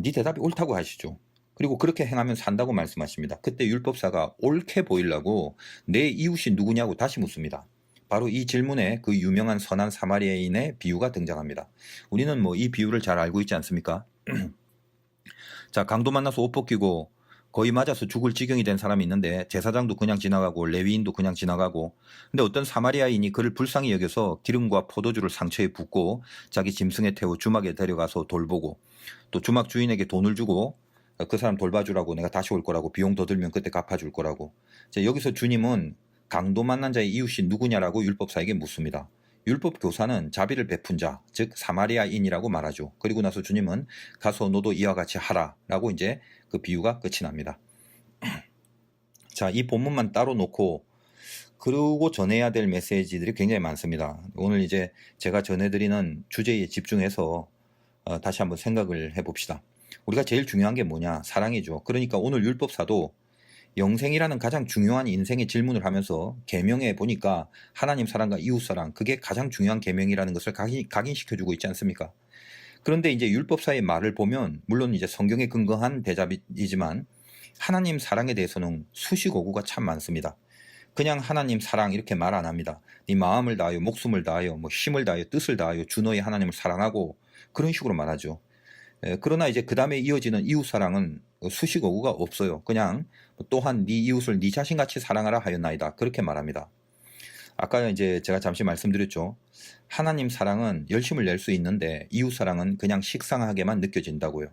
네 대답이 옳다고 하시죠. 그리고 그렇게 행하면 산다고 말씀하십니다. 그때 율법사가 옳게 보이려고 내 이웃이 누구냐고 다시 묻습니다. 바로 이 질문에 그 유명한 선한 사마리아인의 비유가 등장합니다. 우리는 이 비유를 잘 알고 있지 않습니까? 자, 강도 만나서 옷 벗기고 거의 맞아서 죽을 지경이 된 사람이 있는데 제사장도 그냥 지나가고 레위인도 그냥 지나가고, 근데 어떤 사마리아인이 그를 불쌍히 여겨서 기름과 포도주를 상처에 붓고 자기 짐승에 태워 주막에 데려가서 돌보고, 또 주막 주인에게 돈을 주고 그 사람 돌봐주라고, 내가 다시 올 거라고, 비용 더 들면 그때 갚아줄 거라고. 자, 여기서 주님은 강도 만난 자의 이웃이 누구냐라고 율법사에게 묻습니다. 율법 교사는 자비를 베푼 자, 즉 사마리아인이라고 말하죠. 그리고 나서 주님은 가서 너도 이와 같이 하라라고 이제 그 비유가 끝이 납니다. 자, 이 본문만 따로 놓고 그러고 전해야 될 메시지들이 굉장히 많습니다. 오늘 이제 제가 전해드리는 주제에 집중해서 다시 한번 생각을 해봅시다. 우리가 제일 중요한 게 뭐냐? 사랑이죠. 그러니까 오늘 율법사도 영생이라는 가장 중요한 인생의 질문을 하면서 계명에 보니까 하나님 사랑과 이웃 사랑, 그게 가장 중요한 계명이라는 것을 각인시켜주고 있지 않습니까? 그런데 이제 율법사의 말을 보면 물론 이제 성경에 근거한 대답이지만 하나님 사랑에 대해서는 수식어구가 참 많습니다. 그냥 하나님 사랑 이렇게 말 안 합니다. 네 마음을 다하여, 목숨을 다하여, 힘을 다하여, 뜻을 다하여 주 너의 하나님을 사랑하고, 그런 식으로 말하죠. 그러나 이제 그 다음에 이어지는 이웃 사랑은 수식어구가 없어요. 그냥 또한 네 이웃을 네 자신같이 사랑하라 하였나이다, 그렇게 말합니다. 아까 이제 제가 잠시 말씀드렸죠. 하나님 사랑은 열심을 낼 수 있는데 이웃 사랑은 그냥 식상하게만 느껴진다고요.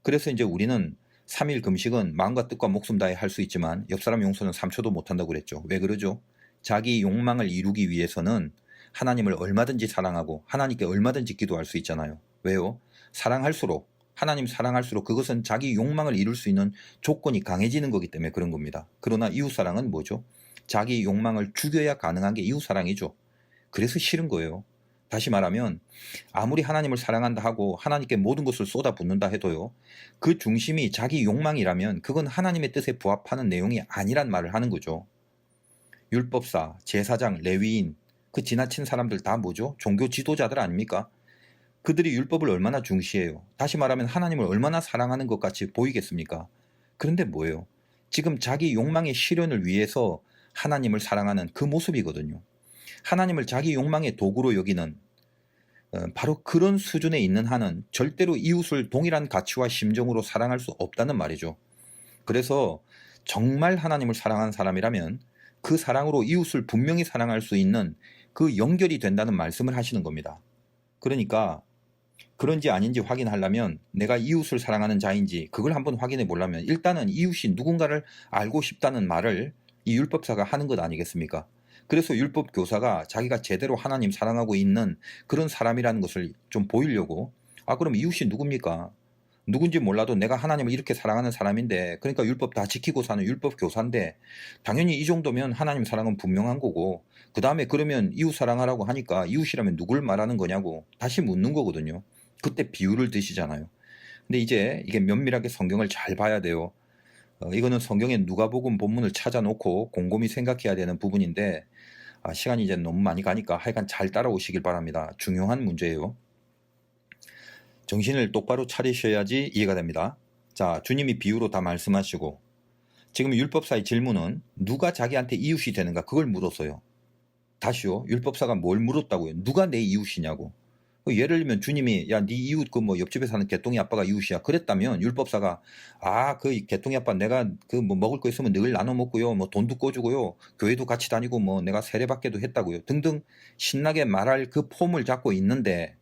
그래서 이제 우리는 3일 금식은 마음과 뜻과 목숨 다해 할 수 있지만 옆 사람 용서는 3초도 못한다고 그랬죠. 왜 그러죠? 자기 욕망을 이루기 위해서는 하나님을 얼마든지 사랑하고 하나님께 얼마든지 기도할 수 있잖아요. 왜요? 사랑할수록, 하나님 사랑할수록 그것은 자기 욕망을 이룰 수 있는 조건이 강해지는 거기 때문에 그런 겁니다. 그러나 이웃사랑은 뭐죠? 자기 욕망을 죽여야 가능한 게 이웃사랑이죠. 그래서 싫은 거예요. 다시 말하면 아무리 하나님을 사랑한다 하고 하나님께 모든 것을 쏟아붓는다 해도요, 그 중심이 자기 욕망이라면 그건 하나님의 뜻에 부합하는 내용이 아니란 말을 하는 거죠. 율법사, 제사장, 레위인, 그 지나친 사람들 다 뭐죠? 종교 지도자들 아닙니까? 그들이 율법을 얼마나 중시해요. 다시 말하면 하나님을 얼마나 사랑하는 것 같이 보이겠습니까? 그런데 뭐예요? 지금 자기 욕망의 실현을 위해서 하나님을 사랑하는 그 모습이거든요. 하나님을 자기 욕망의 도구로 여기는 바로 그런 수준에 있는 한은 절대로 이웃을 동일한 가치와 심정으로 사랑할 수 없다는 말이죠. 그래서 정말 하나님을 사랑하는 사람이라면 그 사랑으로 이웃을 분명히 사랑할 수 있는 그 연결이 된다는 말씀을 하시는 겁니다. 그러니까 그런지 아닌지 확인하려면, 내가 이웃을 사랑하는 자인지 그걸 한번 확인해 보려면 일단은 이웃이 누군가를 알고 싶다는 말을 이 율법사가 하는 것 아니겠습니까? 그래서 율법 교사가 자기가 제대로 하나님 사랑하고 있는 그런 사람이라는 것을 좀 보이려고, 그럼 이웃이 누굽니까? 누군지 몰라도 내가 하나님을 이렇게 사랑하는 사람인데, 그러니까 율법 다 지키고 사는 율법 교사인데 당연히 이 정도면 하나님 사랑은 분명한 거고, 그 다음에 그러면 이웃 사랑하라고 하니까 이웃이라면 누굴 말하는 거냐고 다시 묻는 거거든요. 그때 비유를 드시잖아요. 근데 이제 이게 면밀하게 성경을 잘 봐야 돼요. 이거는 성경의 누가복음 본문을 찾아놓고 곰곰이 생각해야 되는 부분인데 시간이 이제 너무 많이 가니까 하여간 잘 따라오시길 바랍니다. 중요한 문제예요. 정신을 똑바로 차리셔야지 이해가 됩니다. 자, 주님이 비유로 다 말씀하시고, 지금 율법사의 질문은 누가 자기한테 이웃이 되는가, 그걸 물었어요. 다시요, 율법사가 뭘 물었다고요? 누가 내 이웃이냐고. 예를 들면 주님이 야, 네 이웃 그 뭐 옆집에 사는 개똥이 아빠가 이웃이야. 그랬다면 율법사가 그 개똥이 아빠 내가 그 뭐 먹을 거 있으면 늘 나눠 먹고요. 뭐 돈도 꿔주고요. 교회도 같이 다니고 뭐 내가 세례받게도 했다고요. 등등 신나게 말할 그 폼을 잡고 있는데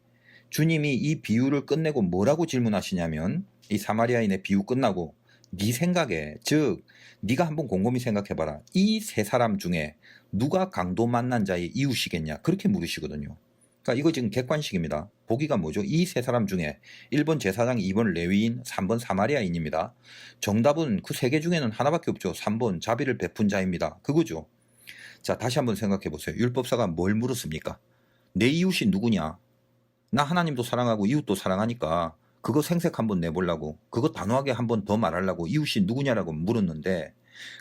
주님이 이 비유를 끝내고 뭐라고 질문하시냐면 이 사마리아인의 비유 끝나고 네 생각에 즉 네가 한번 곰곰이 생각해봐라. 이 세 사람 중에 누가 강도 만난 자의 이웃이겠냐 그렇게 물으시거든요. 그러니까 이거 지금 객관식입니다. 보기가 뭐죠? 이 세 사람 중에 1번 제사장, 2번 레위인, 3번 사마리아인입니다. 정답은 그 세 개 중에는 하나밖에 없죠. 3번 자비를 베푼 자입니다. 그거죠. 자, 다시 한번 생각해 보세요. 율법사가 뭘 물었습니까? 내 이웃이 누구냐? 나 하나님도 사랑하고 이웃도 사랑하니까 그거 생색 한번 내보려고 그거 단호하게 한번 더 말하려고 이웃이 누구냐라고 물었는데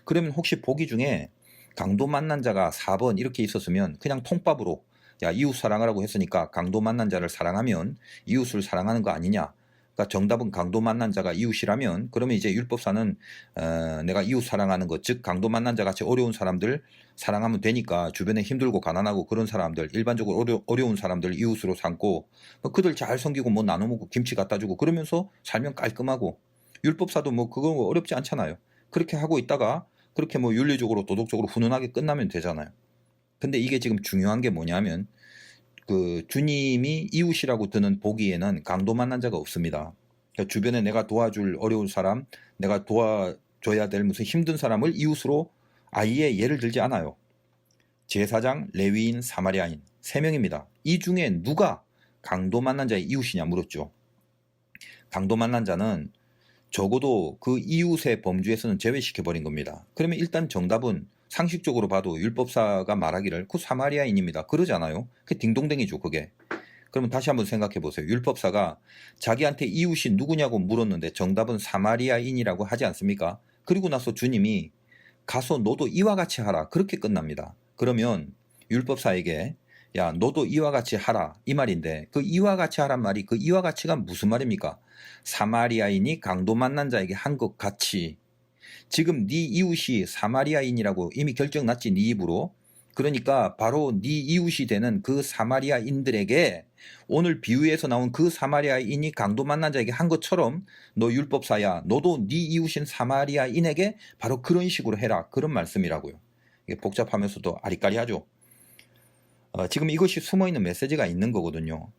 그러면 혹시 보기 중에 강도 만난 자가 4번 이렇게 있었으면 그냥 통밥으로 야 이웃 사랑하라고 했으니까 강도 만난 자를 사랑하면 이웃을 사랑하는 거 아니냐. 그러니까 정답은 강도 만난 자가 이웃이라면 그러면 이제 율법사는 내가 이웃 사랑하는 것 즉 강도 만난 자 같이 어려운 사람들 사랑하면 되니까 주변에 힘들고 가난하고 그런 사람들 일반적으로 어려운 사람들 이웃으로 삼고 뭐 그들 잘 섬기고 뭐 나눠 먹고 김치 갖다 주고 그러면서 살면 깔끔하고 율법사도 뭐 그거 어렵지 않잖아요. 그렇게 하고 있다가 그렇게 뭐 윤리적으로 도덕적으로 훈훈하게 끝나면 되잖아요. 근데 이게 지금 중요한 게 뭐냐면 그 주님이 이웃이라고 드는 보기에는 강도 만난 자가 없습니다. 그러니까 주변에 내가 도와줄 어려운 사람, 내가 도와줘야 될 무슨 힘든 사람을 이웃으로 아예 예를 들지 않아요. 제사장, 레위인, 사마리아인 3명입니다. 이 중에 누가 강도 만난 자의 이웃이냐 물었죠. 강도 만난 자는 적어도 그 이웃의 범주에서는 제외시켜버린 겁니다. 그러면 일단 정답은 상식적으로 봐도 율법사가 말하기를 그 사마리아인입니다. 그러잖아요. 그게 딩동댕이죠 그게. 그러면 다시 한번 생각해 보세요. 율법사가 자기한테 이웃이 누구냐고 물었는데 정답은 사마리아인이라고 하지 않습니까? 그리고 나서 주님이 가서 너도 이와 같이 하라 그렇게 끝납니다. 그러면 율법사에게 야 너도 이와 같이 하라 이 말인데 그 이와 같이 하란 말이 그 이와 같이가 무슨 말입니까? 사마리아인이 강도 만난 자에게 한 것 같이 지금 네 이웃이 사마리아인이라고 이미 결정났지 네 입으로. 그러니까 바로 네 이웃이 되는 그 사마리아인들에게 오늘 비유에서 나온 그 사마리아인이 강도 만난 자에게 한 것처럼 너 율법사야 너도 네 이웃인 사마리아인에게 바로 그런 식으로 해라 그런 말씀이라고요. 이게 복잡하면서도 아리까리하죠. 지금 이것이 숨어있는 메시지가 있는 거거든요.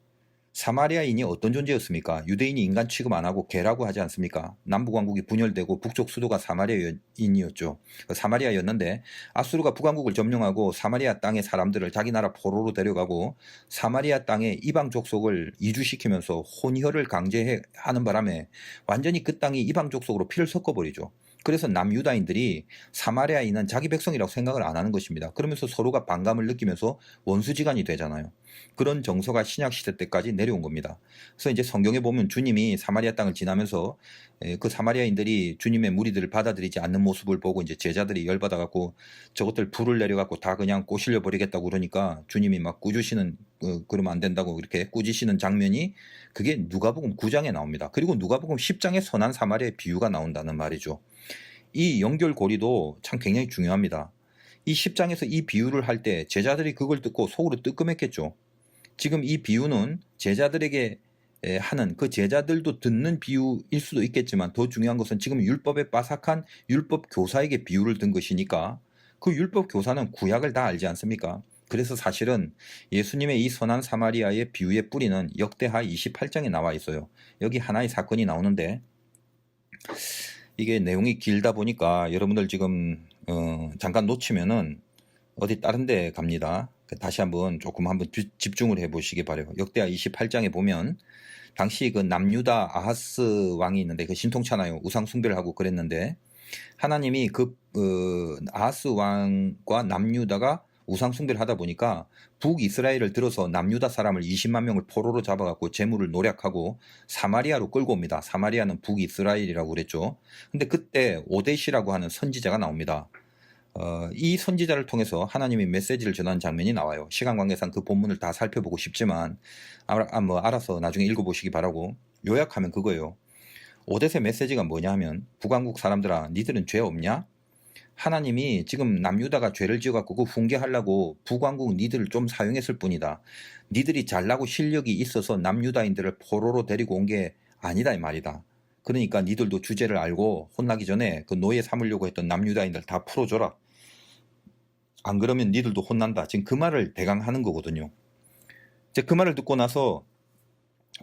사마리아인이 어떤 존재였습니까? 유대인이 인간 취급 안 하고 개라고 하지 않습니까? 남북왕국이 분열되고 북쪽 수도가 사마리아인이었죠. 사마리아였는데 아수르가 북왕국을 점령하고 사마리아 땅의 사람들을 자기 나라 포로로 데려가고 사마리아 땅에 이방 족속을 이주시키면서 혼혈을 강제하는 바람에 완전히 그 땅이 이방 족속으로 피를 섞어버리죠. 그래서 남유다인들이 사마리아인은 자기 백성이라고 생각을 안 하는 것입니다. 그러면서 서로가 반감을 느끼면서 원수지간이 되잖아요. 그런 정서가 신약시대 때까지 내려온 겁니다. 그래서 이제 성경에 보면 주님이 사마리아 땅을 지나면서 그 사마리아인들이 주님의 무리들을 받아들이지 않는 모습을 보고 이제 제자들이 열받아갖고 저것들 불을 내려갖고 다 그냥 꼬실려 버리겠다고 그러니까 주님이 막 꾸짖으시는 그러면 안 된다고 이렇게 꾸짖으시는 장면이 그게 누가복음 9장에 나옵니다. 그리고 누가복음 10장에 선한 사마리아의 비유가 나온다는 말이죠. 이 연결고리도 참 굉장히 중요합니다. 이 10장에서 이 비유를 할 때 제자들이 그걸 듣고 속으로 뜨끔했겠죠. 지금 이 비유는 제자들에게 하는 그 제자들도 듣는 비유일 수도 있겠지만 더 중요한 것은 지금 율법에 빠삭한 율법 교사에게 비유를 든 것이니까 그 율법 교사는 구약을 다 알지 않습니까? 그래서 사실은 예수님의 이 선한 사마리아의 비유의 뿌리는 역대하 28장에 나와 있어요. 여기 하나의 사건이 나오는데 이게 내용이 길다 보니까 여러분들 지금 잠깐 놓치면은 어디 다른 데 갑니다. 다시 한번 집중을 해 보시기 바래요. 역대하 28장에 보면 당시 그 남유다 아하스 왕이 있는데 그 신통찮아요. 우상 숭배를 하고 그랬는데 하나님이 그 아하스 왕과 남유다가 우상 숭배를 하다 보니까 북이스라엘을 들어서 남유다 사람을 20만 명을 포로로 잡아갖고 재물을 노략하고 사마리아로 끌고 옵니다. 사마리아는 북이스라엘이라고 그랬죠. 근데 그때 오데시라고 하는 선지자가 나옵니다. 이 선지자를 통해서 하나님이 메시지를 전하는 장면이 나와요. 시간 관계상 그 본문을 다 살펴보고 싶지만 알아서 나중에 읽어보시기 바라고 요약하면 그거예요. 오데세 메시지가 뭐냐 하면 북왕국 사람들아 니들은 죄 없냐? 하나님이 지금 남유다가 죄를 지어갖고 그 훈계하려고 북왕국 니들을 좀 사용했을 뿐이다. 니들이 잘나고 실력이 있어서 남유다인들을 포로로 데리고 온 게 아니다 이 말이다. 그러니까 니들도 주제를 알고 혼나기 전에 그 노예 삼으려고 했던 남유다인들 다 풀어줘라. 안 그러면 니들도 혼난다. 지금 그 말을 대강 하는 거거든요. 이제 그 말을 듣고 나서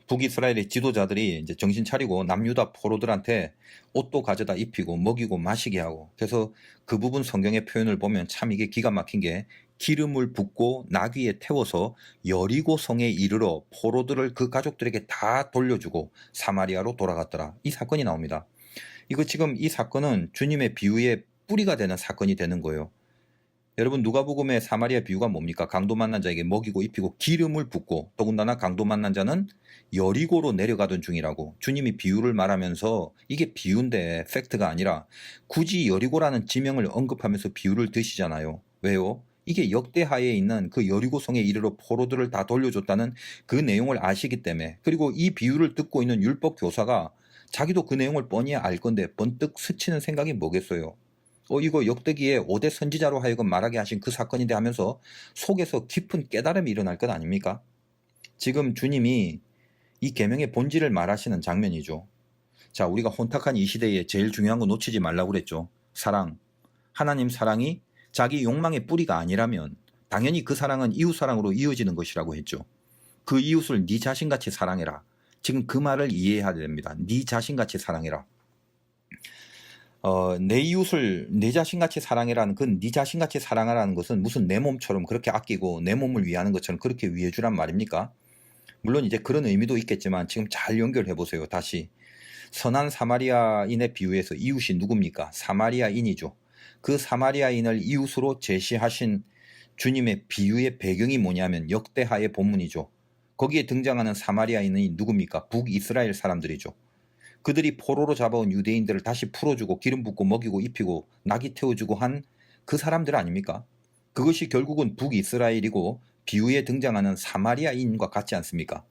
북이스라엘의 지도자들이 이제 정신 차리고 남유다 포로들한테 옷도 가져다 입히고 먹이고 마시게 하고, 그래서 그 부분 성경의 표현을 보면 참 이게 기가 막힌 게, 기름을 붓고 나귀에 태워서 여리고 성에 이르러 포로들을 그 가족들에게 다 돌려주고 사마리아로 돌아갔더라. 이 사건이 나옵니다. 이거 지금 이 사건은 주님의 비유의 뿌리가 되는 사건이 되는 거예요. 여러분, 누가복음의 사마리아 비유가 뭡니까? 강도 만난 자에게 먹이고 입히고 기름을 붓고, 더군다나 강도 만난 자는 여리고로 내려가던 중이라고 주님이 비유를 말하면서, 이게 비유인데 팩트가 아니라 굳이 여리고라는 지명을 언급하면서 비유를 드시잖아요. 왜요? 이게 역대하에 있는 그 여리고성에 이르러 포로들을 다 돌려줬다는 그 내용을 아시기 때문에. 그리고 이 비유를 듣고 있는 율법 교사가 자기도 그 내용을 뻔히 알 건데 번뜩 스치는 생각이 뭐겠어요? 이거 역대기에 5대 선지자로 하여금 말하게 하신 그 사건인데 하면서 속에서 깊은 깨달음이 일어날 것 아닙니까? 지금 주님이 이 계명의 본질을 말하시는 장면이죠. 자, 우리가 혼탁한 이 시대에 제일 중요한 거 놓치지 말라고 그랬죠. 사랑. 하나님 사랑이 자기 욕망의 뿌리가 아니라면 당연히 그 사랑은 이웃 사랑으로 이어지는 것이라고 했죠. 그 이웃을 네 자신같이 사랑해라. 지금 그 말을 이해해야 됩니다. 네 자신같이 사랑해라. 내 이웃을 내 자신같이 사랑해라는, 그 네 자신같이 사랑하라는 것은 무슨 내 몸처럼 그렇게 아끼고 내 몸을 위하는 것처럼 그렇게 위해주란 말입니까? 물론 이제 그런 의미도 있겠지만 지금 잘 연결해 보세요. 다시 선한 사마리아인의 비유에서 이웃이 누굽니까? 사마리아인이죠. 그 사마리아인을 이웃으로 제시하신 주님의 비유의 배경이 뭐냐면 역대하의 본문이죠. 거기에 등장하는 사마리아인이 누굽니까? 북이스라엘 사람들이죠. 그들이 포로로 잡아온 유대인들을 다시 풀어주고 기름 붓고 먹이고 입히고 낙이 태워주고 한 그 사람들 아닙니까? 그것이 결국은 북이스라엘이고 비유에 등장하는 사마리아인과 같지 않습니까?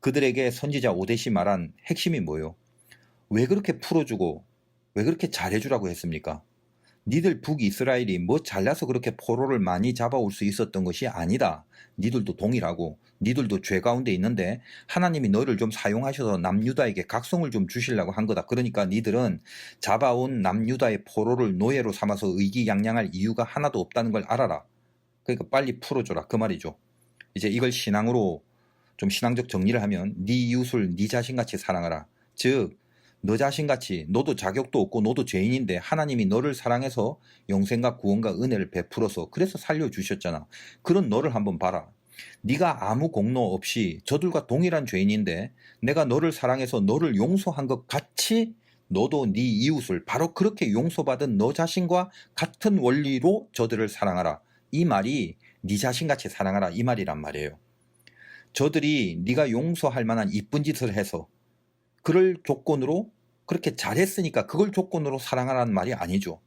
그들에게 선지자 오뎃이 말한 핵심이 뭐예요? 왜 그렇게 풀어주고 왜 그렇게 잘해주라고 했습니까? 니들 북이스라엘이 뭐 잘나서 그렇게 포로를 많이 잡아올 수 있었던 것이 아니다. 니들도 동일하고 니들도 죄 가운데 있는데 하나님이 너를 좀 사용하셔서 남유다에게 각성을 좀 주시려고 한 거다. 그러니까 니들은 잡아온 남유다의 포로를 노예로 삼아서 의기양양할 이유가 하나도 없다는 걸 알아라. 그러니까 빨리 풀어줘라 그 말이죠. 이제 이걸 신앙으로 좀 신앙적 정리를 하면 네 이웃을 네 자신같이 사랑하라. 즉 너 자신같이, 너도 자격도 없고 너도 죄인인데 하나님이 너를 사랑해서 영생과 구원과 은혜를 베풀어서 그래서 살려주셨잖아. 그런 너를 한번 봐라. 네가 아무 공로 없이 저들과 동일한 죄인인데 내가 너를 사랑해서 너를 용서한 것 같이 너도 네 이웃을 바로 그렇게 용서받은 너 자신과 같은 원리로 저들을 사랑하라. 이 말이 네 자신같이 사랑하라 이 말이란 말이에요. 저들이 네가 용서할 만한 이쁜 짓을 해서 그를 조건으로 그렇게 잘했으니까 그걸 조건으로 사랑하라는 말이 아니죠.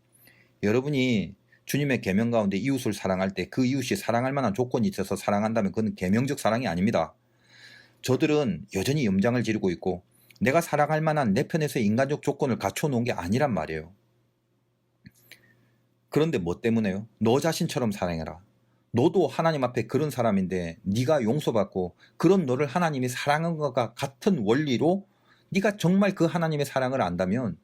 여러분이 주님의 계명 가운데 이웃을 사랑할 때 그 이웃이 사랑할 만한 조건이 있어서 사랑한다면 그건 계명적 사랑이 아닙니다. 저들은 여전히 염장을 지르고 있고 내가 사랑할 만한 내 편에서의 인간적 조건을 갖춰놓은 게 아니란 말이에요. 그런데 뭐 때문에요? 너 자신처럼 사랑해라. 너도 하나님 앞에 그런 사람인데 네가 용서받고 그런 너를 하나님이 사랑한 것과 같은 원리로 네가 정말 그 하나님의 사랑을 안다면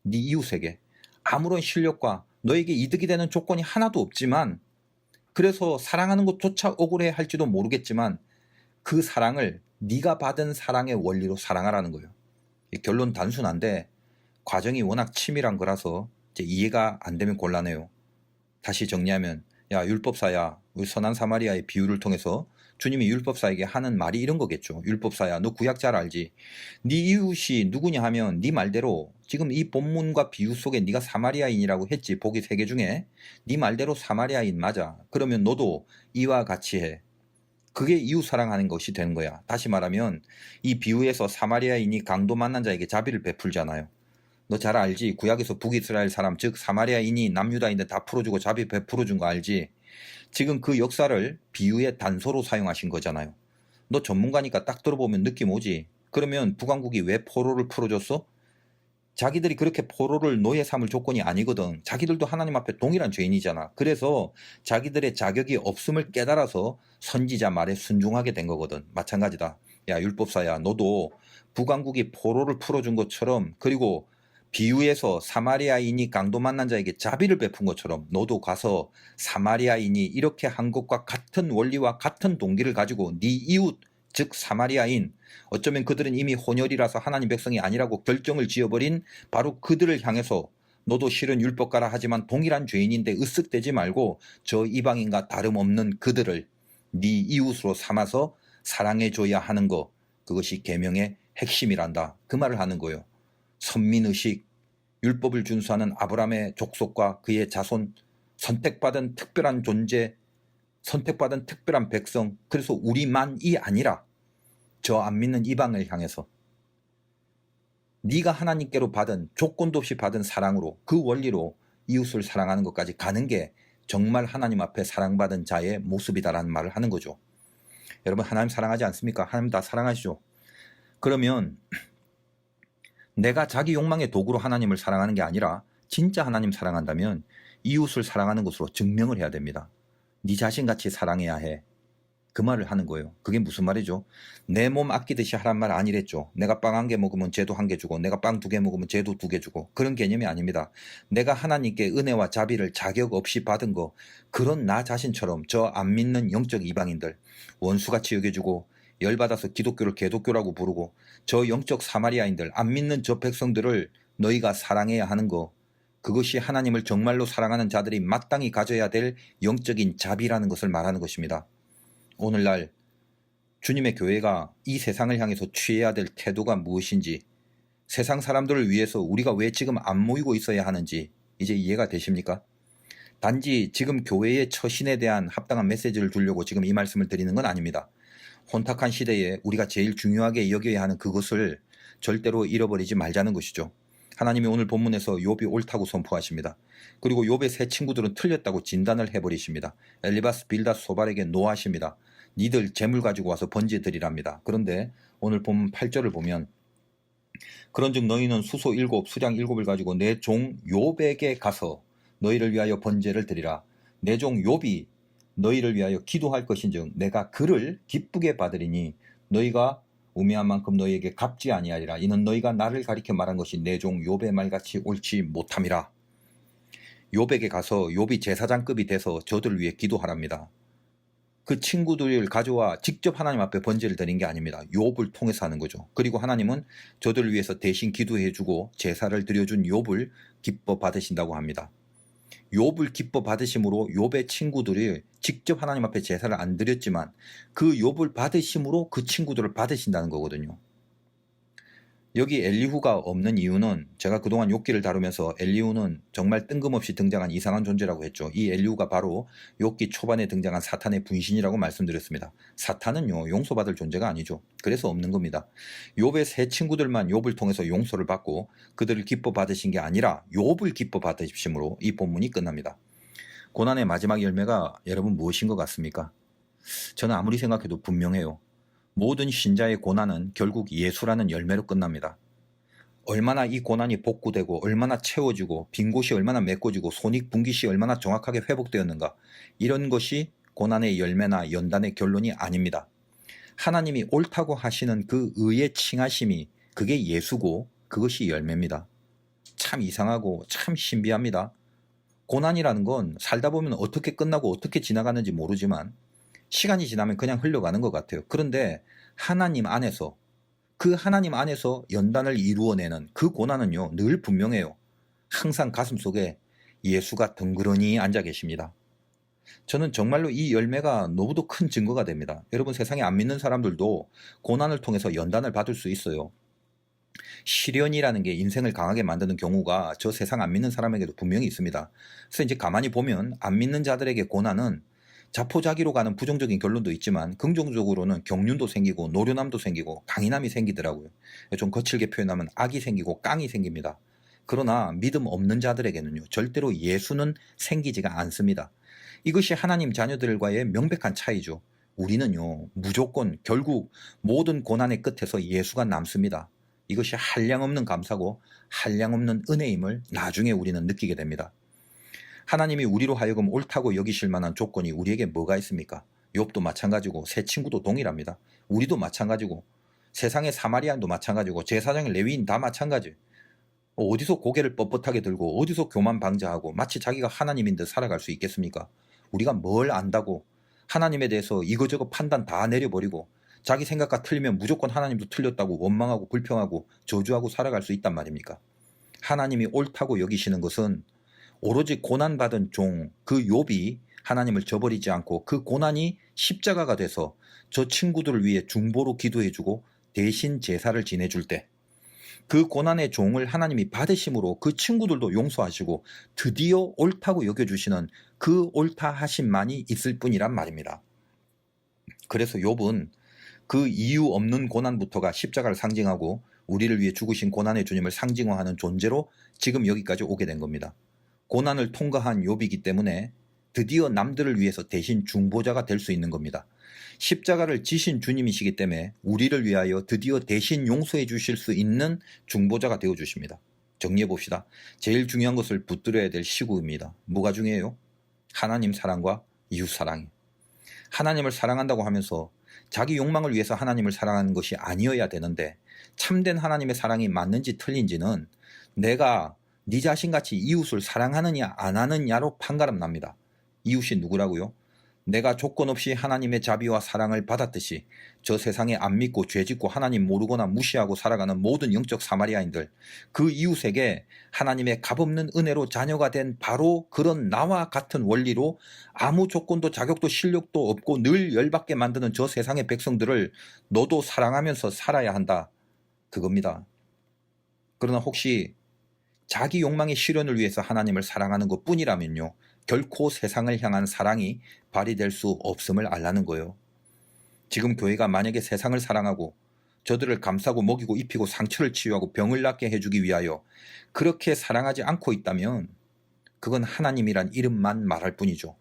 네 이웃에게 아무런 실력과 너에게 이득이 되는 조건이 하나도 없지만, 그래서 사랑하는 것조차 억울해 할지도 모르겠지만 그 사랑을 네가 받은 사랑의 원리로 사랑하라는 거예요. 결론 단순한데 과정이 워낙 치밀한 거라서 이제 이해가 안 되면 곤란해요. 다시 정리하면, 야 율법사야, 우리 선한 사마리아의 비유를 통해서 주님이 율법사에게 하는 말이 이런 거겠죠. 율법사야, 너 구약 잘 알지? 네 이웃이 누구냐 하면 네 말대로 지금 이 본문과 비유 속에 네가 사마리아인이라고 했지. 보기 3개 중에 네 말대로 사마리아인 맞아. 그러면 너도 이와 같이 해. 그게 이웃 사랑하는 것이 되는 거야. 다시 말하면 이 비유에서 사마리아인이 강도 만난 자에게 자비를 베풀잖아요. 너 잘 알지? 구약에서 북이스라엘 사람, 즉 사마리아인이 남유다인들 다 풀어주고 자비 베풀어준 거 알지? 지금 그 역사를 비유의 단서로 사용하신 거잖아요. 너 전문가니까 딱 들어보면 느낌 오지? 그러면 북왕국이 왜 포로를 풀어줬어? 자기들이 그렇게 포로를 노예 삼을 조건이 아니거든. 자기들도 하나님 앞에 동일한 죄인이잖아. 그래서 자기들의 자격이 없음을 깨달아서 선지자 말에 순종하게 된 거거든. 마찬가지다. 야, 율법사야, 너도 북왕국이 포로를 풀어준 것처럼, 그리고 비유에서 사마리아인이 강도 만난 자에게 자비를 베푼 것처럼 너도 가서 사마리아인이 이렇게 한 것과 같은 원리와 같은 동기를 가지고 네 이웃, 즉 사마리아인, 어쩌면 그들은 이미 혼혈이라서 하나님 백성이 아니라고 결정을 지어버린 바로 그들을 향해서 너도 실은 율법가라 하지만 동일한 죄인인데 으쓱대지 말고 저 이방인과 다름없는 그들을 네 이웃으로 삼아서 사랑해줘야 하는 거, 그것이 계명의 핵심이란다. 그 말을 하는 거예요. 선민의식, 율법을 준수하는 아브라함의 족속과 그의 자손, 선택받은 특별한 존재, 선택받은 특별한 백성, 그래서 우리만이 아니라 저 안 믿는 이방을 향해서 네가 하나님께로 받은, 조건도 없이 받은 사랑으로, 그 원리로 이웃을 사랑하는 것까지 가는 게 정말 하나님 앞에 사랑받은 자의 모습이다라는 말을 하는 거죠. 여러분, 하나님 사랑하지 않습니까? 하나님 다 사랑하시죠. 그러면 내가 자기 욕망의 도구로 하나님을 사랑하는 게 아니라 진짜 하나님 사랑한다면 이웃을 사랑하는 것으로 증명을 해야 됩니다. 네 자신같이 사랑해야 해. 그 말을 하는 거예요. 그게 무슨 말이죠? 내 몸 아끼듯이 하란 말 아니랬죠. 내가 빵 1개 먹으면 쟤도 1개 주고, 내가 빵 2개 먹으면 쟤도 2개 주고, 그런 개념이 아닙니다. 내가 하나님께 은혜와 자비를 자격 없이 받은 거, 그런 나 자신처럼 저 안 믿는 영적 이방인들 원수같이 여겨주고, 열받아서 기독교를 개독교라고 부르고, 저 영적 사마리아인들, 안 믿는 저 백성들을 너희가 사랑해야 하는 거, 그것이 하나님을 정말로 사랑하는 자들이 마땅히 가져야 될 영적인 자비라는 것을 말하는 것입니다. 오늘날 주님의 교회가 이 세상을 향해서 취해야 될 태도가 무엇인지, 세상 사람들을 위해서 우리가 왜 지금 안 모이고 있어야 하는지 이제 이해가 되십니까? 단지 지금 교회의 처신에 대한 합당한 메시지를 주려고 지금 이 말씀을 드리는 건 아닙니다. 혼탁한 시대에 우리가 제일 중요하게 여겨야 하는 그것을 절대로 잃어버리지 말자는 것이죠. 하나님이 오늘 본문에서 욥이 옳다고 선포하십니다. 그리고 욥의 세 친구들은 틀렸다고 진단을 해버리십니다. 엘리바스, 빌닷, 소발에게 노하십니다. 니들 재물 가지고 와서 번제 드리랍니다. 그런데 오늘 본문 8절을 보면, 그런즉 너희는 수소 7, 수량 7을 가지고 내 종 욥에게 가서 너희를 위하여 번제를 드리라. 내 종 욥이 너희를 위하여 기도할 것인즉 내가 그를 기쁘게 받으리니 너희가 우매한 만큼 너희에게 갚지 아니하리라. 이는 너희가 나를 가리켜 말한 것이 내 종 욥의 말같이 옳지 못함이라. 욥에게 가서 욥이 제사장급이 돼서 저들을 위해 기도하랍니다. 그 친구들을 가져와 직접 하나님 앞에 번제를 드린 게 아닙니다. 욥을 통해서 하는 거죠. 그리고 하나님은 저들을 위해서 대신 기도해주고 제사를 드려준 욥을 기뻐 받으신다고 합니다. 욥을 기뻐 받으심으로 욥의 친구들이 직접 하나님 앞에 제사를 안 드렸지만 그 욥을 받으심으로 그 친구들을 받으신다는 거거든요. 여기 엘리후가 없는 이유는, 제가 그동안 욥기를 다루면서 엘리후는 정말 뜬금없이 등장한 이상한 존재라고 했죠. 이 엘리후가 바로 욥기 초반에 등장한 사탄의 분신이라고 말씀드렸습니다. 사탄은요, 용서받을 존재가 아니죠. 그래서 없는 겁니다. 욥의 세 친구들만 욥을 통해서 용서를 받고 그들을 기뻐 받으신 게 아니라 욥을 기뻐 받으심으로 이 본문이 끝납니다. 고난의 마지막 열매가 여러분 무엇인 것 같습니까? 저는 아무리 생각해도 분명해요. 모든 신자의 고난은 결국 예수라는 열매로 끝납니다. 얼마나 이 고난이 복구되고 얼마나 채워지고 빈 곳이 얼마나 메꿔지고 손익분기시 얼마나 정확하게 회복되었는가, 이런 것이 고난의 열매나 연단의 결론이 아닙니다. 하나님이 옳다고 하시는 그 의의 칭하심이, 그게 예수고 그것이 열매입니다. 참 이상하고 참 신비합니다. 고난이라는 건 살다 보면 어떻게 끝나고 어떻게 지나가는지 모르지만 시간이 지나면 그냥 흘러가는 것 같아요. 그런데 하나님 안에서, 그 하나님 안에서 연단을 이루어내는 그 고난은요, 늘 분명해요. 항상 가슴속에 예수가 덩그러니 앉아 계십니다. 저는 정말로 이 열매가 너무도 큰 증거가 됩니다. 여러분, 세상에 안 믿는 사람들도 고난을 통해서 연단을 받을 수 있어요. 시련이라는 게 인생을 강하게 만드는 경우가 저 세상 안 믿는 사람에게도 분명히 있습니다. 그래서 이제 가만히 보면 안 믿는 자들에게 고난은 자포자기로 가는 부정적인 결론도 있지만 긍정적으로는 경륜도 생기고 노련함도 생기고 강인함이 생기더라고요. 좀 거칠게 표현하면 악이 생기고 깡이 생깁니다. 그러나 믿음 없는 자들에게는요, 절대로 예수는 생기지가 않습니다. 이것이 하나님 자녀들과의 명백한 차이죠. 우리는요, 무조건 결국 모든 고난의 끝에서 예수가 남습니다. 이것이 한량없는 감사고 한량없는 은혜임을 나중에 우리는 느끼게 됩니다. 하나님이 우리로 하여금 옳다고 여기실 만한 조건이 우리에게 뭐가 있습니까? 욥도 마찬가지고 새 친구도 동일합니다. 우리도 마찬가지고 세상의 사마리아인도 마찬가지고 제사장의 레위인 다 마찬가지. 어디서 고개를 뻣뻣하게 들고 어디서 교만 방자하고 마치 자기가 하나님인 듯 살아갈 수 있겠습니까? 우리가 뭘 안다고 하나님에 대해서 이거저거 판단 다 내려버리고 자기 생각과 틀리면 무조건 하나님도 틀렸다고 원망하고 불평하고 저주하고 살아갈 수 있단 말입니까? 하나님이 옳다고 여기시는 것은 오로지 고난받은 종 그 욥이 하나님을 저버리지 않고 그 고난이 십자가가 돼서 저 친구들을 위해 중보로 기도해주고 대신 제사를 지내줄 때 그 고난의 종을 하나님이 받으심으로 그 친구들도 용서하시고 드디어 옳다고 여겨주시는 그 옳다 하심만이 있을 뿐이란 말입니다. 그래서 욥은 그 이유 없는 고난부터가 십자가를 상징하고 우리를 위해 죽으신 고난의 주님을 상징화하는 존재로 지금 여기까지 오게 된 겁니다. 고난을 통과한 욥이기 때문에 드디어 남들을 위해서 대신 중보자가 될 수 있는 겁니다. 십자가를 지신 주님이시기 때문에 우리를 위하여 드디어 대신 용서해 주실 수 있는 중보자가 되어 주십니다. 정리해 봅시다. 제일 중요한 것을 붙들어야 될 시구입니다. 뭐가 중요해요? 하나님 사랑과 이웃 사랑이에요. 하나님을 사랑한다고 하면서 자기 욕망을 위해서 하나님을 사랑하는 것이 아니어야 되는데 참된 하나님의 사랑이 맞는지 틀린지는 내가 네 자신같이 이웃을 사랑하느냐 안 하느냐로 판가름 납니다. 이웃이 누구라고요? 내가 조건 없이 하나님의 자비와 사랑을 받았듯이 저 세상에 안 믿고 죄짓고 하나님 모르거나 무시하고 살아가는 모든 영적 사마리아인들, 그 이웃에게 하나님의 값없는 은혜로 자녀가 된 바로 그런 나와 같은 원리로 아무 조건도 자격도 실력도 없고 늘 열받게 만드는 저 세상의 백성들을 너도 사랑하면서 살아야 한다. 그겁니다. 그러나 혹시 자기 욕망의 실현을 위해서 하나님을 사랑하는 것 뿐이라면요, 결코 세상을 향한 사랑이 발휘될 수 없음을 알라는 거예요. 지금 교회가 만약에 세상을 사랑하고 저들을 감싸고 먹이고 입히고 상처를 치유하고 병을 낫게 해주기 위하여 그렇게 사랑하지 않고 있다면 그건 하나님이란 이름만 말할 뿐이죠.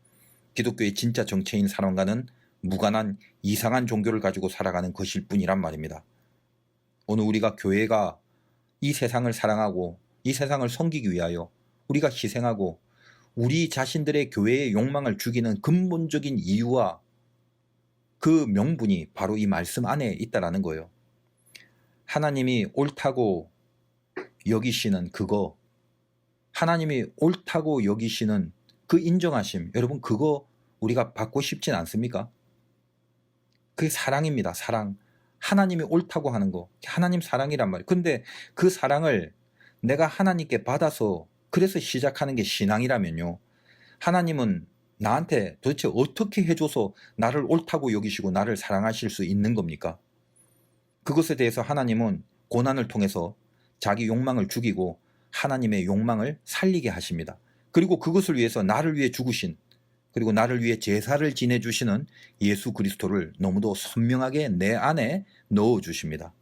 기독교의 진짜 정체인 사람과는 무관한 이상한 종교를 가지고 살아가는 것일 뿐이란 말입니다. 오늘 우리가 교회가 이 세상을 사랑하고 이 세상을 섬기기 위하여 우리가 희생하고 우리 자신들의 교회의 욕망을 죽이는 근본적인 이유와 그 명분이 바로 이 말씀 안에 있다라는 거예요. 하나님이 옳다고 여기시는 그거, 하나님이 옳다고 여기시는 그 인정하심, 여러분 그거 우리가 받고 싶진 않습니까? 그게 사랑입니다. 사랑. 하나님이 옳다고 하는 거, 하나님 사랑이란 말이에요. 근데 그 사랑을 내가 하나님께 받아서 그래서 시작하는 게 신앙이라면요, 하나님은 나한테 도대체 어떻게 해줘서 나를 옳다고 여기시고 나를 사랑하실 수 있는 겁니까? 그것에 대해서 하나님은 고난을 통해서 자기 욕망을 죽이고 하나님의 욕망을 살리게 하십니다. 그리고 그것을 위해서 나를 위해 죽으신, 그리고 나를 위해 제사를 지내주시는 예수 그리스도를 너무도 선명하게 내 안에 넣어주십니다.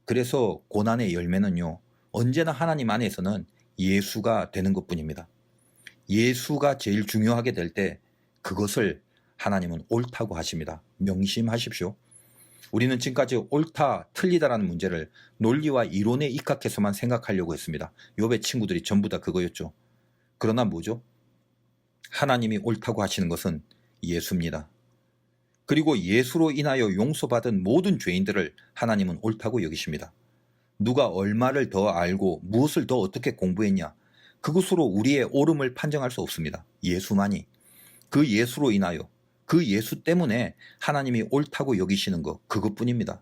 그래서 고난의 열매는요, 언제나 하나님 안에서는 예수가 되는 것뿐입니다. 예수가 제일 중요하게 될 때 그것을 하나님은 옳다고 하십니다. 명심하십시오. 우리는 지금까지 옳다, 틀리다라는 문제를 논리와 이론에 입각해서만 생각하려고 했습니다. 욥의 친구들이 전부 다 그거였죠. 그러나 뭐죠? 하나님이 옳다고 하시는 것은 예수입니다. 그리고 예수로 인하여 용서받은 모든 죄인들을 하나님은 옳다고 여기십니다. 누가 얼마를 더 알고 무엇을 더 어떻게 공부했냐, 그것으로 우리의 옳음을 판정할 수 없습니다. 예수만이. 그 예수로 인하여, 그 예수 때문에 하나님이 옳다고 여기시는 것, 그것뿐입니다.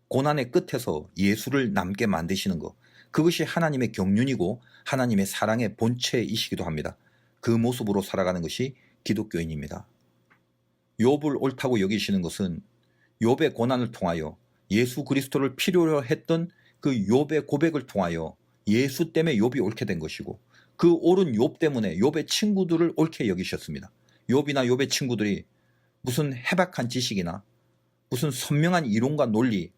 고난의 끝에서 예수를 남게 만드시는 것, 그것이 하나님의 경륜이고 하나님의 사랑의 본체이시기도 합니다. 그 모습으로 살아가는 것이 기독교인입니다. 욥을 옳다고 여기시는 것은 욥의 고난을 통하여 예수 그리스도를 필요로 했던 그 욥의 고백을 통하여 예수 때문에 욥이 옳게 된 것이고, 그 옳은 욥 때문에 욥의 친구들을 옳게 여기셨습니다. 욥이나 욥의 친구들이 무슨 해박한 지식이나 무슨 선명한 이론과 논리,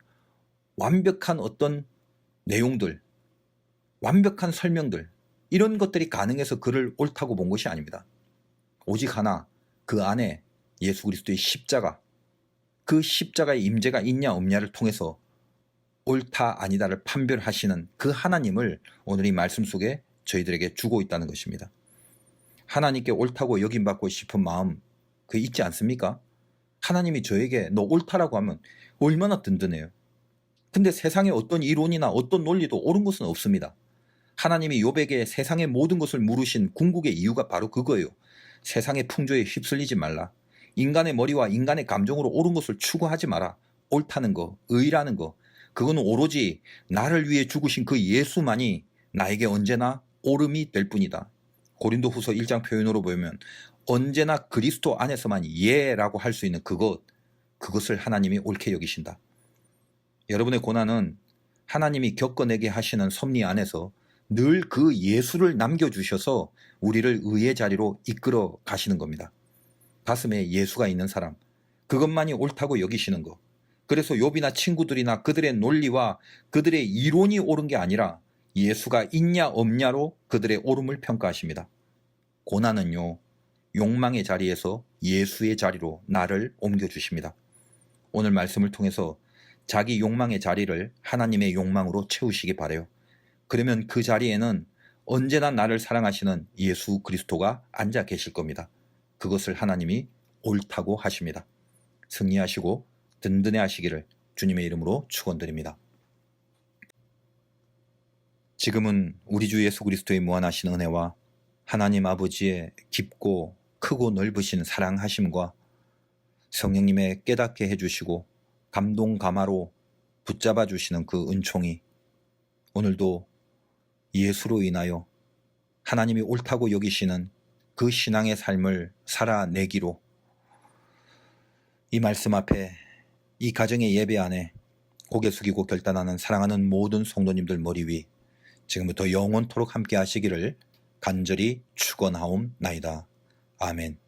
완벽한 어떤 내용들, 완벽한 설명들, 이런 것들이 가능해서 그를 옳다고 본 것이 아닙니다. 오직 하나, 그 안에 예수 그리스도의 십자가, 그 십자가의 임재가 있냐 없냐를 통해서 옳다 아니다를 판별하시는 그 하나님을 오늘 이 말씀 속에 저희들에게 주고 있다는 것입니다. 하나님께 옳다고 여김받고 싶은 마음 그 있지 않습니까? 하나님이 저에게 너 옳다라고 하면 얼마나 든든해요. 근데 세상에 어떤 이론이나 어떤 논리도 옳은 것은 없습니다. 하나님이 욥에게 세상의 모든 것을 물으신 궁극의 이유가 바로 그거예요. 세상의 풍조에 휩쓸리지 말라. 인간의 머리와 인간의 감정으로 옳은 것을 추구하지 마라. 옳다는 거, 의라는 거, 그거는 오로지 나를 위해 죽으신 그 예수만이 나에게 언제나 옳음이 될 뿐이다. 고린도후서 1장 표현으로 보면 언제나 그리스도 안에서만 예라고 할 수 있는 그것을 하나님이 옳게 여기신다. 여러분의 고난은 하나님이 겪어내게 하시는 섭리 안에서 늘 그 예수를 남겨주셔서 우리를 의의 자리로 이끌어 가시는 겁니다. 가슴에 예수가 있는 사람, 그것만이 옳다고 여기시는 것. 그래서 욥이나 친구들이나 그들의 논리와 그들의 이론이 옳은 게 아니라 예수가 있냐 없냐로 그들의 옳음을 평가하십니다. 고난은요, 욕망의 자리에서 예수의 자리로 나를 옮겨주십니다. 오늘 말씀을 통해서 자기 욕망의 자리를 하나님의 욕망으로 채우시기 바라요. 그러면 그 자리에는 언제나 나를 사랑하시는 예수 그리스도가 앉아 계실 겁니다. 그것을 하나님이 옳다고 하십니다. 승리하시고 든든해 하시기를 주님의 이름으로 축원드립니다. 지금은 우리 주 예수 그리스도의 무한하신 은혜와 하나님 아버지의 깊고 크고 넓으신 사랑하심과 성령님의 깨닫게 해주시고 감동 감화로 붙잡아 주시는 그 은총이 오늘도 예수로 인하여 하나님이 옳다고 여기시는 그 신앙의 삶을 살아내기로 이 말씀 앞에 이 가정의 예배 안에 고개 숙이고 결단하는 사랑하는 모든 성도님들 머리 위 지금부터 영원토록 함께 하시기를 간절히 축원하옵나이다. 아멘.